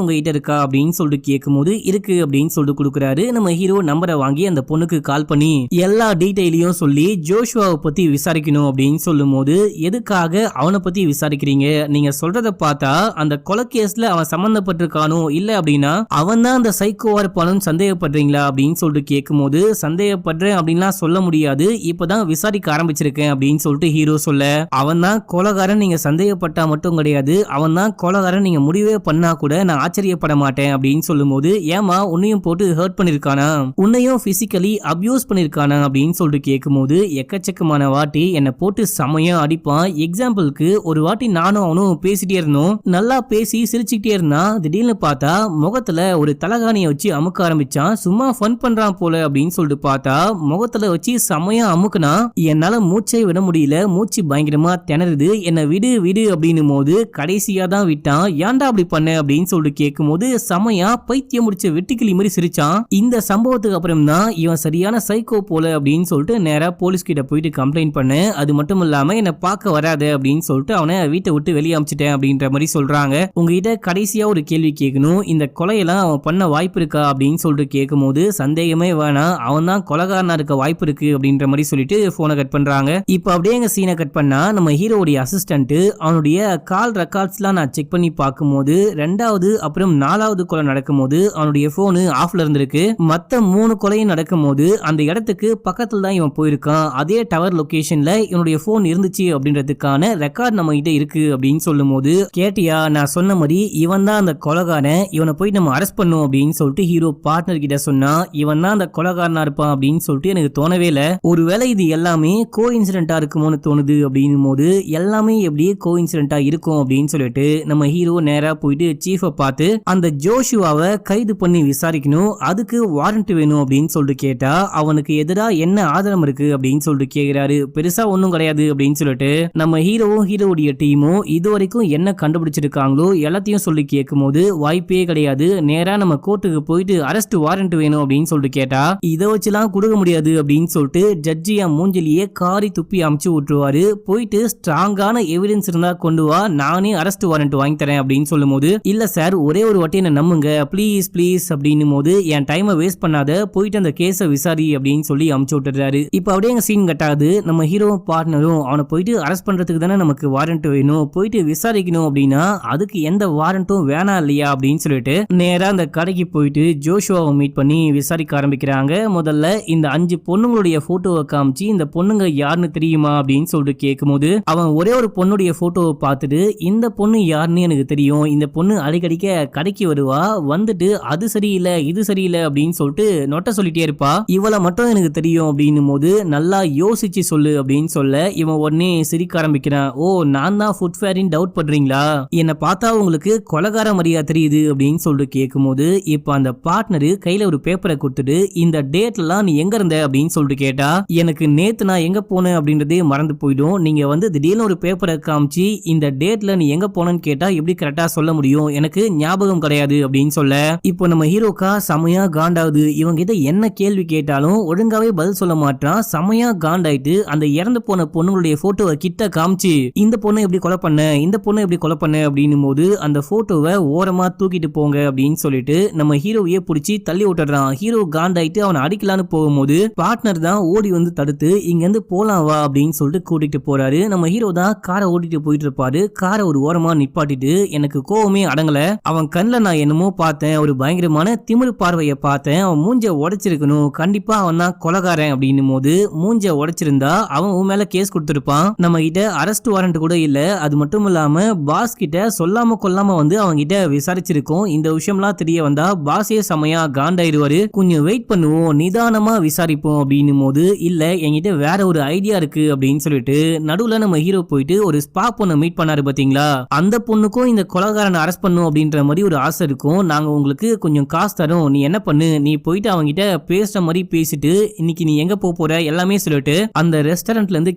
உங்ககிட்ட இருக்கா அப்படின்னு சொல்லிட்டு கேட்கும்போது இருக்கு அப்படின்னு சொல்லிட்டு கொடுக்குறாரு. நம்ம ஹீரோ நம்பரை வாங்கி அந்த பொண்ணுக்கு கால் பண்ணி எல்லா டீடைலையும் சொல்லி ஜோஷுவாவை பத்தி விசாரிக்கணும் அப்படின்னு சொல்லும் போது எதுக்காக அவனை பத்தி விசாரிக்கிறீங்க, நீங்க சொல்றத பார்த்தா அந்த கொலை கேஸ்ல அவன் சம்பந்தப்பட்டிருக்கானோ இல்ல அப்படின்னா அவன் தான் அந்த சைக்கோவா இருப்பானு சந்தேகப்படுறீங்களா அப்படின்னு சொல்லிட்டு கேட்கும்போது சந்தேகப்படுறேன் அப்படின்லாம் சொல்ல முடியாது, இப்பதான் விசாரிக்க ஆரம்பிச்சிருக்கேன் அப்படின்னு சொல்லிட்டு ஹீரோ சொல்ல, அவன் தான் கொலைகாரன் நீங்க சந்தேகப்பட்டா மட்டும் கிடையாது, அவன் தான் கொலைகாரன் நீங்க முடிவே பண்ணா கூட நான் ஆச்சரியப்பட மாட்டேன் அப்படின்னு சொல்லும் போது ஏமா உன்னையும் போட்டு ஹர்ட் பண்ணிருக்கானா, உன்னையும் பிசிக்கலி அபியூஸ் பண்ணிருக்கானா அப்படின்னு சொல்லிட்டு கேட்கும்போது எக்கச்சக்கமான வாட்டி என்னை போட்டு செமையா அடிப்பான், எக்ஸாம்பிளுக்கு ஒரு வாட்டி நானும் அவனும் பேசிட்டே இருந்தோம், நல்லா பேசி சிரிச்சுக்கிட்டே இருந்தான், திடீர்னு பார்த்தா முகத்துல ஒரு தலகாணியை வச்சு அமுக்க ஆரம்பிச்சான், சும்மா ஃபன் பண்றான் போல அப்படின்னு சொல்லிட்டு பார்த்தா முகத்துல வச்சு செமையா அமுக்குனா என்னால மூச்சை விட முடியல, மூச்சு பயங்கரமா திணறுது, என்ன விடு விடு அப்படின்னும் போது கடைசியா தான் விட்டான், ஏன்டா அப்படி பண்ண அப்படின்னு சொல்லிட்டு கேட்கும் போது செமையா பைத்தியம் முடிச்ச வெட்டுக்கிளி மாதிரி சிரிச்சான். இந்த சம்பவத்துக்கு அப்புறம் தான் இவன் சரியான சைக்கோ போல அப்படின்னு சொல்லிட்டு நேரா போலீஸ் கிட்ட போயிட்டு கம்ப்ளைண்ட் பண்ண, அது மட்டும் இல்லாம என்ன பார்க்க வராத அப்படின்னு சொல்லிட்டு அவனை வீட்டை விட்டு வெளியே அமிச்சிட்டேன் அப்படின்ற மாதிரி சொல்றாங்க. உங்ககிட்ட கடைசியா ஒரு கேள்வி கேட்கணும், இந்த கொலையெல்லாம் அவன் பண்ண வாய்ப்பு இருக்கா அப்படின்னு சொல்லிட்டு கேட்கும் போது சந்தேகமே வேணாம், அவன் தான் தான் கொலகாரனா இருக்க வாய்ப்பு இருக்கு அப்படின்ற மாதிரி சொல்லிட்டு போனை கட் பண்றாங்க. இப்ப அப்படியே எங்க சீனை கட் பண்ணா நம்ம ஹீரோவுடைய அசிஸ்டன்ட் அவனுடைய கால் ரெக்கார்ட்ஸ்லாம் நான் செக் பண்ணி பார்க்கும்போது 2வது அப்புறம் 4வது கொலை நடக்கும்போது அவனுடைய போனு ஆஃப்ல இருந்திருக்கு. மத்த 3 கொலையும் நடக்கும்போது அந்த இடத்துக்கு பக்கத்துல தான் இவன் போயிருக்கான். அதே டவர் லொகேஷன்ல இவனுடைய போன் இருந்துச்சு அப்படின்றதுக்கான ரெக்கார்ட் நம்ம கிட்ட இருக்கு அப்படின்னு சொல்லும் போது, கேட்டியா நான் சொன்ன மாதிரி இவன் தான் அந்த கொலைகாரன், இவனை போய் நம்ம அரெஸ்ட் பண்ணும் அப்படின்னு சொல்லிட்டு ஹீரோ பார்ட்னர் கிட்ட சொன்னா, இவன் தான் அந்த கொலைகாரனா இருப்பான் அப்படின்னு சொல்லிட்டு எனக்கு தோணவே இல்லை. ஒருவேளை இது எல்லாமே கோ இன்சிடென்டா இருக்குமோன்னு தோணுது அப்படின்னும் போது, எல்லாமே எப்படியே கோ இன்சிடென்டா இருக்கும் அப்படின்னு சொல்லிட்டு நம்ம ஹீரோ நேரா போயிட்டு சீஃபை பார்த்து அந்த ஜோஷுவாவை கைது பண்ணி விசாரிக்கணும், அதுக்கு வாரண்ட் வேணும் அப்படின்னு சொல்லிட்டு கேட்டா, அவனுக்கு எதிரா என்ன ஆதாரம் இருக்கு அப்படின்னு சொல்லிட்டு கேக்குறாரு. பெருசா ஒன்னும் கிடையாது அப்படின்னு சொல்லிட்டு நம்ம ஹீரோவும் ஹீரோவுடைய டீமும் இது வரைக்கும் என்ன கண்டுபிடிச்சிருக்காங்களோ எல்லாத்தையும் சொல்லி கேட்கும் போது, வாய்ப்பே கிடையாது, நேரா நம்ம கோர்ட்டுக்கு போயிட்டு அரெஸ்ட் வாரண்ட் வேணும் அப்படின்னு சொல்லிட்டு கேட்டா, இதை வச்சுலாம் கொடுக்க முடியாது அப்படின்னு சொல்லிட்டு ஜட்ஜியா மூஞ்சிலேயே காரி துப்பி அமுச்சு விட்டுருவாரு. போயிட்டு ஸ்ட்ராங்கான எவிடன்ஸ் இருந்தா கொண்டு வா, நானே அரெஸ்ட் வாரண்ட் வாங்கி தரேன் அப்படின்னு சொல்லும் போது, இல்ல சார் ஒரே ஒரு வாட்டி என்ன நம்புங்க ப்ளீஸ் ப்ளீஸ் அப்படின்னும் போது, என் டைமை வேஸ்ட் பண்ணாத, போயிட்டு அந்த கேஸை விசாரி அப்படின்னு சொல்லி அமுச்சு விட்டுறாரு. இப்ப அப்படியே எங்க சீன் கட்டாது. நம்ம ஹீரோவும் பார்ட்னரும் அவனை போயிட்டு அரெஸ்ட் பண்றதுக்கு தானே நமக்கு வாரண்ட் வேணும், போயிட்டு விசாரிக்கணும் அப்படின்னா அதுக்கு எந்த வாரண்ட்டும் வேணாம் இல்லையா அப்படின்னு சொல்லிட்டு நேரா அந்த கடைக்கு போயிட்டு ஜோஷுவாவை மீட் பண்ணி விசாரிக்க ஆரம்பிக்கிறாங்க. முதல்ல இந்த 5 பொண்ணுங்களுடைய போட்டோவை காமிச்சு, இந்த பொண்ணுங்க யாருன்னு தெரியுமா அப்படின்னு சொல்லிட்டு கேட்கும்போது, அவன் ஒரே ஒரு பொண்ணுடைய போட்டோவை பார்த்துட்டு, இந்த பொண்ணு யாருன்னு எனக்கு தெரியும், இந்த பொண்ணு அடிக்கடிக்க கடைக்கு வருவா, வந்துட்டு அது சரியில்லை இது சரியில்லை அப்படின்னு சொல்லிட்டு நொட்ட சொல்லிட்டே இருப்பா, இவளை மட்டும் எனக்கு தெரியும் அப்படின்னும் போது, நல்லா யோசிச்சு சொல்லு அப்படின்னு சொல்ல இவன் உடனே சிரிக்க ஆரம்பிக்கிறான். ஓ நான் தான் ஃபுட் ஃபேரின்னு டவுட் பண்றீங்களா, என்னை பார்த்தா உங்களுக்கு கொலகார மரியா தெரியுது அப்படின்னு சொல்லிட்டு கேட்கும்போது, இப்ப அந்த பார்ட்னரு கையில ஒரு பேப்பரை கொடுத்துட்டு, இந்த டேட்லாம் நீ எங்க இருந்த அப்படின்னு சொல்லிட்டு கேட்டா, எனக்கு நேத்து நான் எங்க போனேன் அப்படின்றதே மறந்து போயிடும், நீங்க வந்து திடீர்னு ஒரு பேப்பரை காமிச்சு இந்த டேட்ல நீ எங்க போனன்னு கேட்டா எப்படி கரெக்டா சொல்ல முடியும், எனக்கு ஞாபகம் கிடையாது அப்படின்னு சொல்ல, இப்போ நம்ம ஹீரோக்கா செமையா காண்டாகுது. இவங்க கிட்ட என்ன கேள்வி கேட்டாலும் ஒழுங்காவே பதில் சொல்ல மாட்டான். செமையா காண்டாயிட்டு அந்த இறந்து போன பொண்ணுங்களுடைய போட்டோவை கிட்ட காமிச்சு, இந்த பொண்ணை எப்படி கொலை பண்ண, இந்த பொண்ணை எப்படி கொலை பண்ண அப்படின்னும் போது, அந்த போட்டோவை ஓரமா தூக்கிட்டு போங்க அப்படின்னு சொல்லிட்டு நம்ம ஹீரோவையே பிடிச்சி தள்ளி விட்டுறான். ஹீரோ காண்டாயிட்டு அவனை அடிக்கலான்னு போகும்போது பார்ட்னர் தான் ஓடி வந்து தடுத்து, இங்க இருந்து போலாம் வா அப்படின்னு சொல்லிட்டு கூட்டிட்டு போறாரு. நம்ம ஹீரோ தான் காரை ஓட்டிட்டு போயிட்டு இருப்பாரு. காரை ஒரு ஓரமா நிப்பாட்டிட்டு, எனக்கு கோவமே அடங்கல, அவன் கண்ணுல நான் என்னமோ பார்த்தேன், ஒரு பயங்கரமான திமிரு பார்வையை பார்த்தேன், அவன் மூஞ்ச உடைச்சிருக்கணும், கண்டிப்பா அவன் தான் கொலகாரன் அப்படின்னும் போது, மூஞ்ச உடைச்சிருந்தா அவன் உன் மேல கேஸ் கொடுத்திருப்பான், நம்ம கிட்ட அரெஸ்ட் வாரண்ட் கூட இல்ல, அது மட்டும் இல்லாம பாஸ் கிட்ட சொல்லாம கொல்லாம வந்து அவங்க கிட்ட விசாரிச்சிருக்கோம், இந்த விஷயம்லாம் தெரிய வந்தா பாஸே செமையா காண்டாயிருவாரு, கொஞ்சம் வெயிட் பண்ணுவோம் நிதானமா விசாரிப்போம் அப்படின்னும் போது, இல்ல என்கிட்ட வேற ஒரு ஐடியா இருக்கு அப்படின்னு சொல்லிட்டு நடுவுல நம்ம ஹீரோ போயிட்டு ஒரு ஸ்பா பொண்ணை மீட் பண்ணாரு பாத்தீங்களா, அந்த பொண்ணுக்கும் இந்த கொலகாரனை அரெஸ்ட் பண்ணும் அப்படின்ற மாதிரி ஒரு ஆசை இருக்கும், நாங்க உங்களுக்கு கொஞ்சம் காசு தரோம், நீ என்ன பண்ணு, நீ போயிட்டு அவங்க கிட்ட பேசுற மாதிரி பேசிட்டு இன்னைக்கு நீ எங்க போற எல்லாமே சொல்லிட்டு அந்த ரெஸ்டாரண்ட்ல இருந்து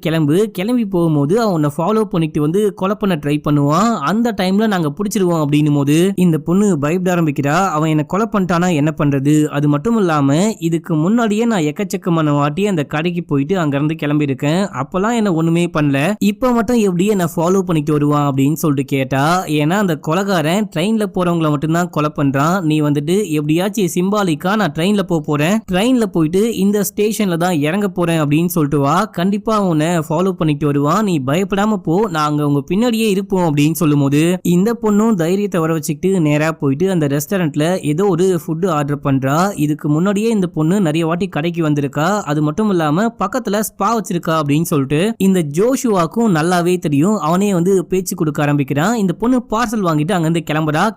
கிளம்பி போகும்போது அவனை ஃபாலோ பண்ணிட்டு வந்து கொலை பண்ண ட்ரை பண்ணுவான், அந்த டைம்ல நாங்க பிடிச்சிருவோம் அப்படின்னும் போது இந்த பொண்ணு பயப்பட ஆரம்பிக்கிறா, அவன் என்ன கொலை பண்ணிட்டானா என்ன பண்றது, அது மட்டும் இல்லாம இதுக்கு முன்னாடியே நான் எக்கச்சக்கமான வாட்டி அந்த கடைக்கு போயிட்டு அங்க இருந்து கிளம்பி இருக்கேன், அப்பெல்லாம் என்ன ஒண்ணுமே பண்ணல, இப்ப மட்டும் எப்படியே நான் ஃபாலோ பண்ணிட்டு வருவான் அப்படின்னு சொல்லிட்டு கேட்டா, ஏன்னா அந்த கொலைகாரன் ட்ரெயின்ல போறவங்களை மட்டும்தான் கொலை பண்றான், நீ வந்துட்டு எப்படியாச்சும் சிம்பாலிக்கா நான் ட்ரெயின்ல போறேன், ட்ரெயின்ல போயிட்டு இந்த ஸ்டேஷன்ல தான் இறங்க போறேன் அப்படின்னு சொல்லிட்டு வா, கண்டிப்பா உன்னை ஃபாலோ பண்ணிட்டு வருவான், நீ பயப்படாம போ, நாங்க உங்க பின்னாடியே இருப்போம் அப்படின்னு சொல்லும் போது, இந்த பொண்ணும் தைரியத்தை வர வச்சுக்கிட்டு நேரா போயிட்டு அந்த ரெஸ்டாரண்ட்ல ஏதோ ஒரு ஃபுட் ஆர்டர் பண்றா. இதுக்கு முன்னாடியே இந்த பொண்ணு நிறைய வாட்டி கடைக்கு வந்திருக்கா, அது மட்டும் இல்லாம பக்கத்துல ஸ்பா வச்சிருக்கா அப்படின்னு சொல்லிட்டு இந்த ஜோஷுவாக்கும் நல்லாவே தெரியும், அவனே வந்து பேச்சு கொடுக்க ஆரம்பிக்கிறான். இந்த பொண்ணு பார்சல் வாங்கிட்டு அங்கிருந்து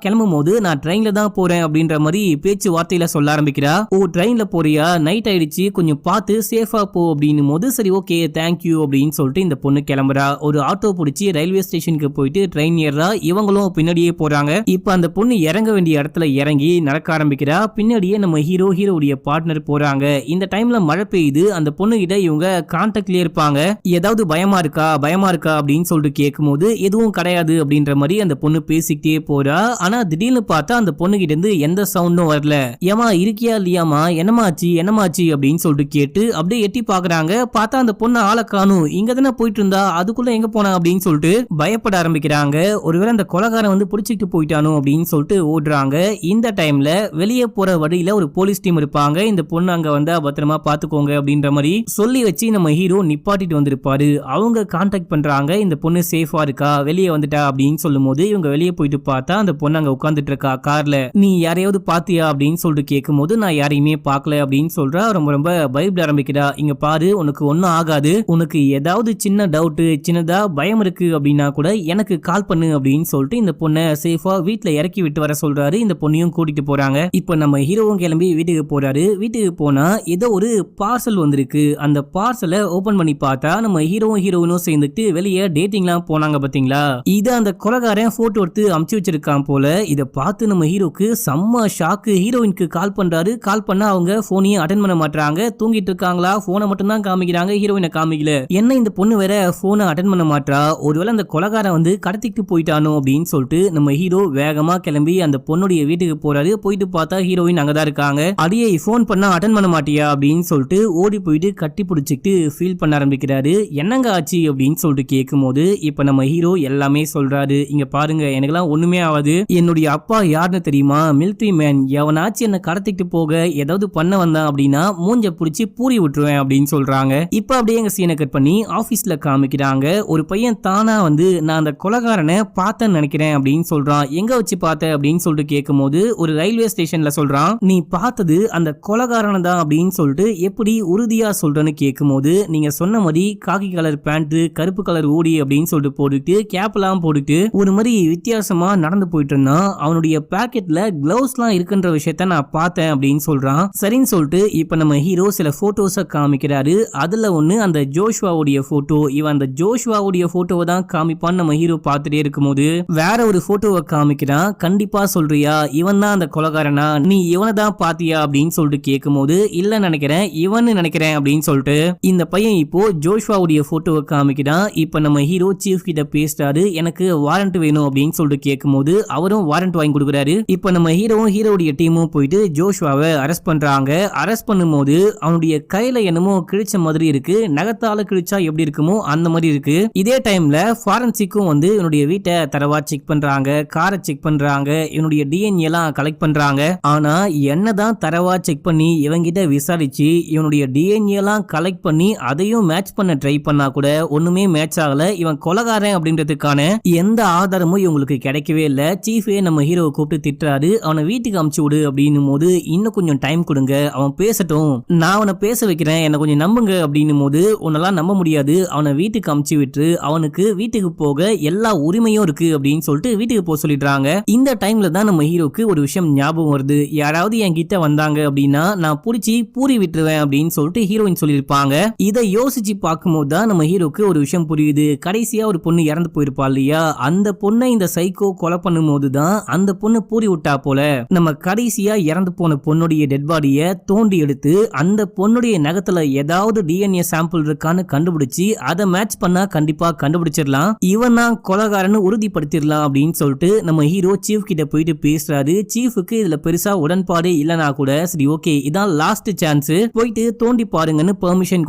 கிளம்பும் போது, நான் ட்ரெயின்ல தான் போறேன் அப்படின்ற மாதிரி பேச்சு வார்த்தையில சொல்ல ஆரம்பிக்கிறா. ஓ ட்ரெயின்ல போறியா, நைட் ஆயிடுச்சு, கொஞ்சம் பார்த்து சேஃபா போ அப்படின்னும் போது, சரி ஓகே தேங்க்யூ அப்படின்னு சொல்லிட்டு இந்த பொண்ணு கிளம்புறா. ஒரு ஆட்டோ பிடிச்சி ரயில்வே ஸ்டேஷனுக்கு போயிட்டு ட்ரெயின் ஏறா, இவங்களும் பின்னாடியே போறாங்க. இப்ப அந்த பொண்ணு இறங்க வேண்டிய இடத்துல இறங்கி நடக்க ஆரம்பிக்கிறா, பின்னாடியே நம்ம ஹீரோவுடைய பார்ட்னர் போறாங்க. இந்த டைம்ல மழை பெய்யுது, அந்த பொண்ணு கிட்ட இவங்க கான்டாக்ட்லயே இருப்பாங்க, ஏதாவது பயமா இருக்கா அப்படின்னு சொல்லிட்டு கேட்கும்போது, எதுவும் கிடையாது அப்படின்ற மாதிரி அந்த பொண்ணு பேசிக்கிட்டே போறா. ஆனா திடீர்னு பார்த்தா அந்த பொண்ணு கிட்ட இருந்து எந்த சவுண்டும் வரல. ஏமா இருக்கியா இல்லையாமா, என்னமாச்சு அப்படின்னு சொல்லிட்டு கேட்டு அப்படியே எட்டி பாக்குறாங்க. பார்த்தா அந்த பொண்ணு ஆளை காணும், இங்க தானே போயிட்டு இருந்தா, அதுக்குள்ள எங்க போனா அப்படின்னு சொல்லிட்டு பயப்பட ஆரம்பிக்கிறாங்க. ஒருவேளை அந்த கொலைகாரன் வந்து பிடிச்சிட்டு போயிட்டானோ அப்படின்னு சொல்லிட்டு ஓடுறாங்க. இந்த டைம்ல வெளியே போற வழியில ஒரு போலீஸ் டீம் இருப்பாங்க. இந்த பொண்ணு அங்க வந்தா பத்திரமா பாத்துக்கோங்க அப்படின்ற மாதிரி சொல்லி வச்சு நம்ம ஹீரோ நிப்பாட்டிட்டு வந்திருப்பாரு. அவங்க கான்டாக்ட் பண்றாங்க, இந்த பொண்ணு சேஃபா இருக்கா, வெளியே வந்துட்டா அப்படின்னு சொல்லும் போது இவங்க வெளியே போயிட்டு பார்த்தா அந்த பொண்ணு அங்க உட்காந்துட்டு இருக்கா கார்ல. நீ யாரையாவது பாத்தியா அப்படின்னு சொல்லிட்டு கேட்கும் போது நான் யாரையுமே பார்க்கல அப்படின்னு சொல்றா. ரொம்ப ரொம்ப பயப்பட ஆரம்பிக்கிறா. இங்க பாரு, உனக்கு ஒன்னும் ஆகாது, உனக்கு ஏதாவது சின்ன டவுட், சின்னதா பயம் இருக்கு அப்படின்னா கூட எனக்கு கால் பண்ணு அப்படின்னு சொல்லிட்டு இந்த பொண்ணை சேஃபா வீட்டுல இறக்கி விட்டு வர சொல்றாரு. இந்த பொண்ணையும் கூட்டிட்டு போறாங்க. இப்ப நம்ம ஹீரோவும் கிளம்பி வீட்டுக்கு போறாரு. வீட்டுக்கு போனா ஏதோ ஒரு பார்சல் வந்திருக்கு. அந்த பார்சலை ஓபன் பண்ணி பார்த்தா நம்ம ஹீரோவும் ஹீரோயினும் சேர்ந்துட்டு வெளியே டேட்டிங்லாம் போனாங்க பாத்தீங்களா. இத அந்த கொலைகாரன் போட்டோ எடுத்து அமுச்சு வச்சிருக்கான் போல. இத பார்த்து நம்ம ஹீரோக்கு செம்ம ஷாக்கு. ஹீரோயினுக்கு கால் பண்றாரு. கால் பண்ணா அவங்க போனையும் அட்டென்ட் பண்ண மாட்டாங்க. தூங்கிட்டு இருக்காங்களா, போனை மட்டும் தான் காமிக்கிறாங்க, ஹீரோயினை காமிக்கல. என்ன இந்த பொண்ணு வேற போனை அட்டென்ட் பண்ண மாட்டா, ஒருவேளை அந்த கொலைகாரன் வந்து கடத்திட்டு போயிட்டானோ அப்படின்னு சொல்லிட்டு நம்ம ஹீரோ வேகமா கிளம்பி அந்த பொண்ணுடைய வீட்டுக்கு போறாரு. போயிட்டு பார்த்தா ஹீரோயின் அங்கதான் இருக்காங்க. அடியே போன் பண்ணா அட்டென்ட் பண்ண மாட்டியா அப்படின்னு சொல்லிட்டு ஓடி போயிட்டு கட்டி பிடிச்சிட்டு ஃபீல் பண்ண ஆரம்பிக்கிறாரு. என்னங்க ஆச்சு அப்படின்னு சொல்லிட்டு கேட்கும் போது இப்ப நம்ம ஹீரோ எல்லாமே சொல்றாரு. இங்க பாருங்க, எனக்கெல்லாம் ஒண்ணுமே ஆகாது. என்னுடைய அப்பா யாருன்னு தெரியுமா, மிலிட்டரி மேன். எவனாச்சும் என்ன கடத்திட்டு போக ஏதாவது பண்ண வந்தான் அப்படின்னா மூஞ்ச பிடிச்சி பூரி விட்டுருவேன் அப்படின்னு சொல்றாங்க. இப்ப அப்படியே எங்க சீனை கட் பண்ணி ஆபீஸ்ல காமிக்கிறாங்க. ஒரு பையன் தானா வந்து நான் அந்த கொலைகாரனை பார்த்தேன்னு நினைக்கிறேன் அப்படின்னு சொல்றான். எங்க வச்சு பார்த்த அப்படின்னு சொல்லிட்டு கேட்கும் போது ஒரு ரயில்வே ஸ்டேஷன்ல சொல்றான். நீ பார்த்தது அந்த கொலைகாரனை தான் அப்படின்னு சொல்லிட்டு எப்படி உறுதியா சொல்றேன்னு கேட்கும் போது நீங்க சொன்ன மாதிரி காக்கி கலர் பேண்ட், கருப்பு கலர் ஊடி அப்படின்னு சொல்லிட்டு போட்டுட்டு கேப் எல்லாம் போட்டுட்டு ஒரு மாதிரி வித்தியாசமா நடந்து போயிட்டு இருந்தான். அவனுடைய பாக்கெட்ல கிளவுஸ் எல்லாம் இருக்குன்ற விஷயத்த நான் பார்த்தேன் அப்படின்னு சொல்றான். சரின்னு சொல்லிட்டு இப்ப நம்ம ஹீரோ சில போட்டோஸ காமிக்கிறாரு. அதுல ஒண்ணு அந்த ஜோஷ்வாவுடைய போட்டோ. இவன் அந்த ஜோஷ்வாவுடைய போட்டோவை தான் காமிப்பான்னு நம்ம ஹீரோ பார்த்துட்டே இருக்கும்போது வேற ஒரு போட்டோவை காமிக்கிறான். கண்டிப்பா சொல்றியா இவன் தான் அந்த கொலைகாரனா, நீ இவனை தான் பாத்தியா அப்படின்னு சொல்லிட்டு கேட்கும் போது இல்ல நினைக்கிறேன், இவன்னு நினைக்கிறேன் அப்படின்னு சொல்லிட்டு இந்த பையன் இப்போ ஜோஷ்வாவுடைய போட்டோவை காமிக்கிறான். இப்ப நம்ம ஹீரோ சீஃப் கிட்ட பேசுறாரு. எனக்கு வாரண்ட் வேணும் அப்படின்னு சொல்லிட்டு கேட்கும் போது அவரும் வாரண்ட் வாங்கி கொடுக்குறாரு. இப்ப நம்ம ஹீரோவும் ஹீரோடைய டீமும் போயிட்டு ஜோஷ்வாவை அரெஸ்ட் பண்றாங்க. அரெஸ்ட் பண்ணும்போது அவனுடைய கையில என்னமோ கிழிச்ச மாதிரி இருக்கு. நகத்தால கிழிச்சா எப்படி இருக்குமோ அந்த மாதிரி இருக்கு. இதே டைம்ல ஃபாரன்சிக்கும் வந்து இவனுடைய வீட்டை தரவா செக் பண்றாங்க, காரை செக் பண்றாங்க, இவனுடைய டிஎன்ஏ எல்லாம் கலெக்ட் பண்றாங்க. ஆனா என்னதான் தரவா செக் பண்ணி இவங்கிட்ட விசாரிச்சு இவனுடைய டிஎன்ஏ எல்லாம் கலெக்ட் பண்ணி அதையும் மேட்ச் பண்ண ட்ரை பண்ணா கூட ஒண்ணுமே மேட்ச் ஆகல. இவன் கொலைகாரன் அப்படின்றதுக்கான எந்த ஆதாரமும் இவங்களுக்கு கிடைக்கவே இல்ல. சீஃபே நம்ம ஹீரோவை கூப்பிட்டு திட்டுறாரு. அவனை வீட்டுக்கு அமுச்சு விடு அப்படின்னும் போது இன்னும் கொஞ்சம் டைம் கொடுங்க, அவன் பேசட்டும், நான் அவனை பேச வைக்கிறேன், என்ன கொஞ்சம் நம்புங்க அப்படின்னும் போது உன்னெல்லாம் நம்ப முடியாது, அவனை வீட்டுக்கு அமுச்சு விட்டு அவனுக்கு வீட்டுக்கு போக எல்லா உரிமையும் இருக்கு அப்படின்னு சொல்லிட்டு வீட்டுக்கு போக சொல்லிடுறாங்க. இந்த டைம்ல தான் நம்ம ஹீரோக்கு ஒரு விஷயம் ஞாபகம் வருது. யாராவது என் கிட்ட வந்தாங்க அப்படின்னா நான் புடிச்சு பூரி விட்டுருவேன் அப்படின்னு சொல்லிட்டு ஹீரோயின் சொல்லியிருப்பாங்க. இதை யோசிச்சு பார்க்கும்போது தான் நம்ம ஹீரோக்கு ஒரு விஷயம் புரியுது. கடைசியா ஒரு பொண்ணு இறந்து போயிருப்பா இல்லையா, அந்த பொண்ணை இந்த சைக்கோ கொலை பண்ணும் போதுதான் அந்த பொண்ணு பூரி விட்டா போல. நம்ம கடைசியா இறந்து போன பொண்ணுடைய டெட் பாடிய தோண்டி எடுத்து அந்த பொண்ணுடைய நகத்துல ஏதாவது டிஎன்ஏ சாம்பிள் இருக்கான்னு கண்டுபிடிச்சு அதை மேட்ச் பண்ணா கண்டிப்பா கண்டுபிடிச்சிடலாம், இவன் தான் கொலைகாரன்னு உறுதிப்படுத்திடலாம் அப்படின்னு சொல்லிட்டு நம்ம ஹீரோ சீஃப் கிட்ட போயிட்டு பேசுறாரு. சீஃபுக்கு இதுல பெருசா உடன்பாடு இல்லனா கூட சரி ஓகே இதான் லாஸ்ட் சான்ஸ், போயிட்டு தோண்டி பாருங்கன்னு பெர்மிஷன்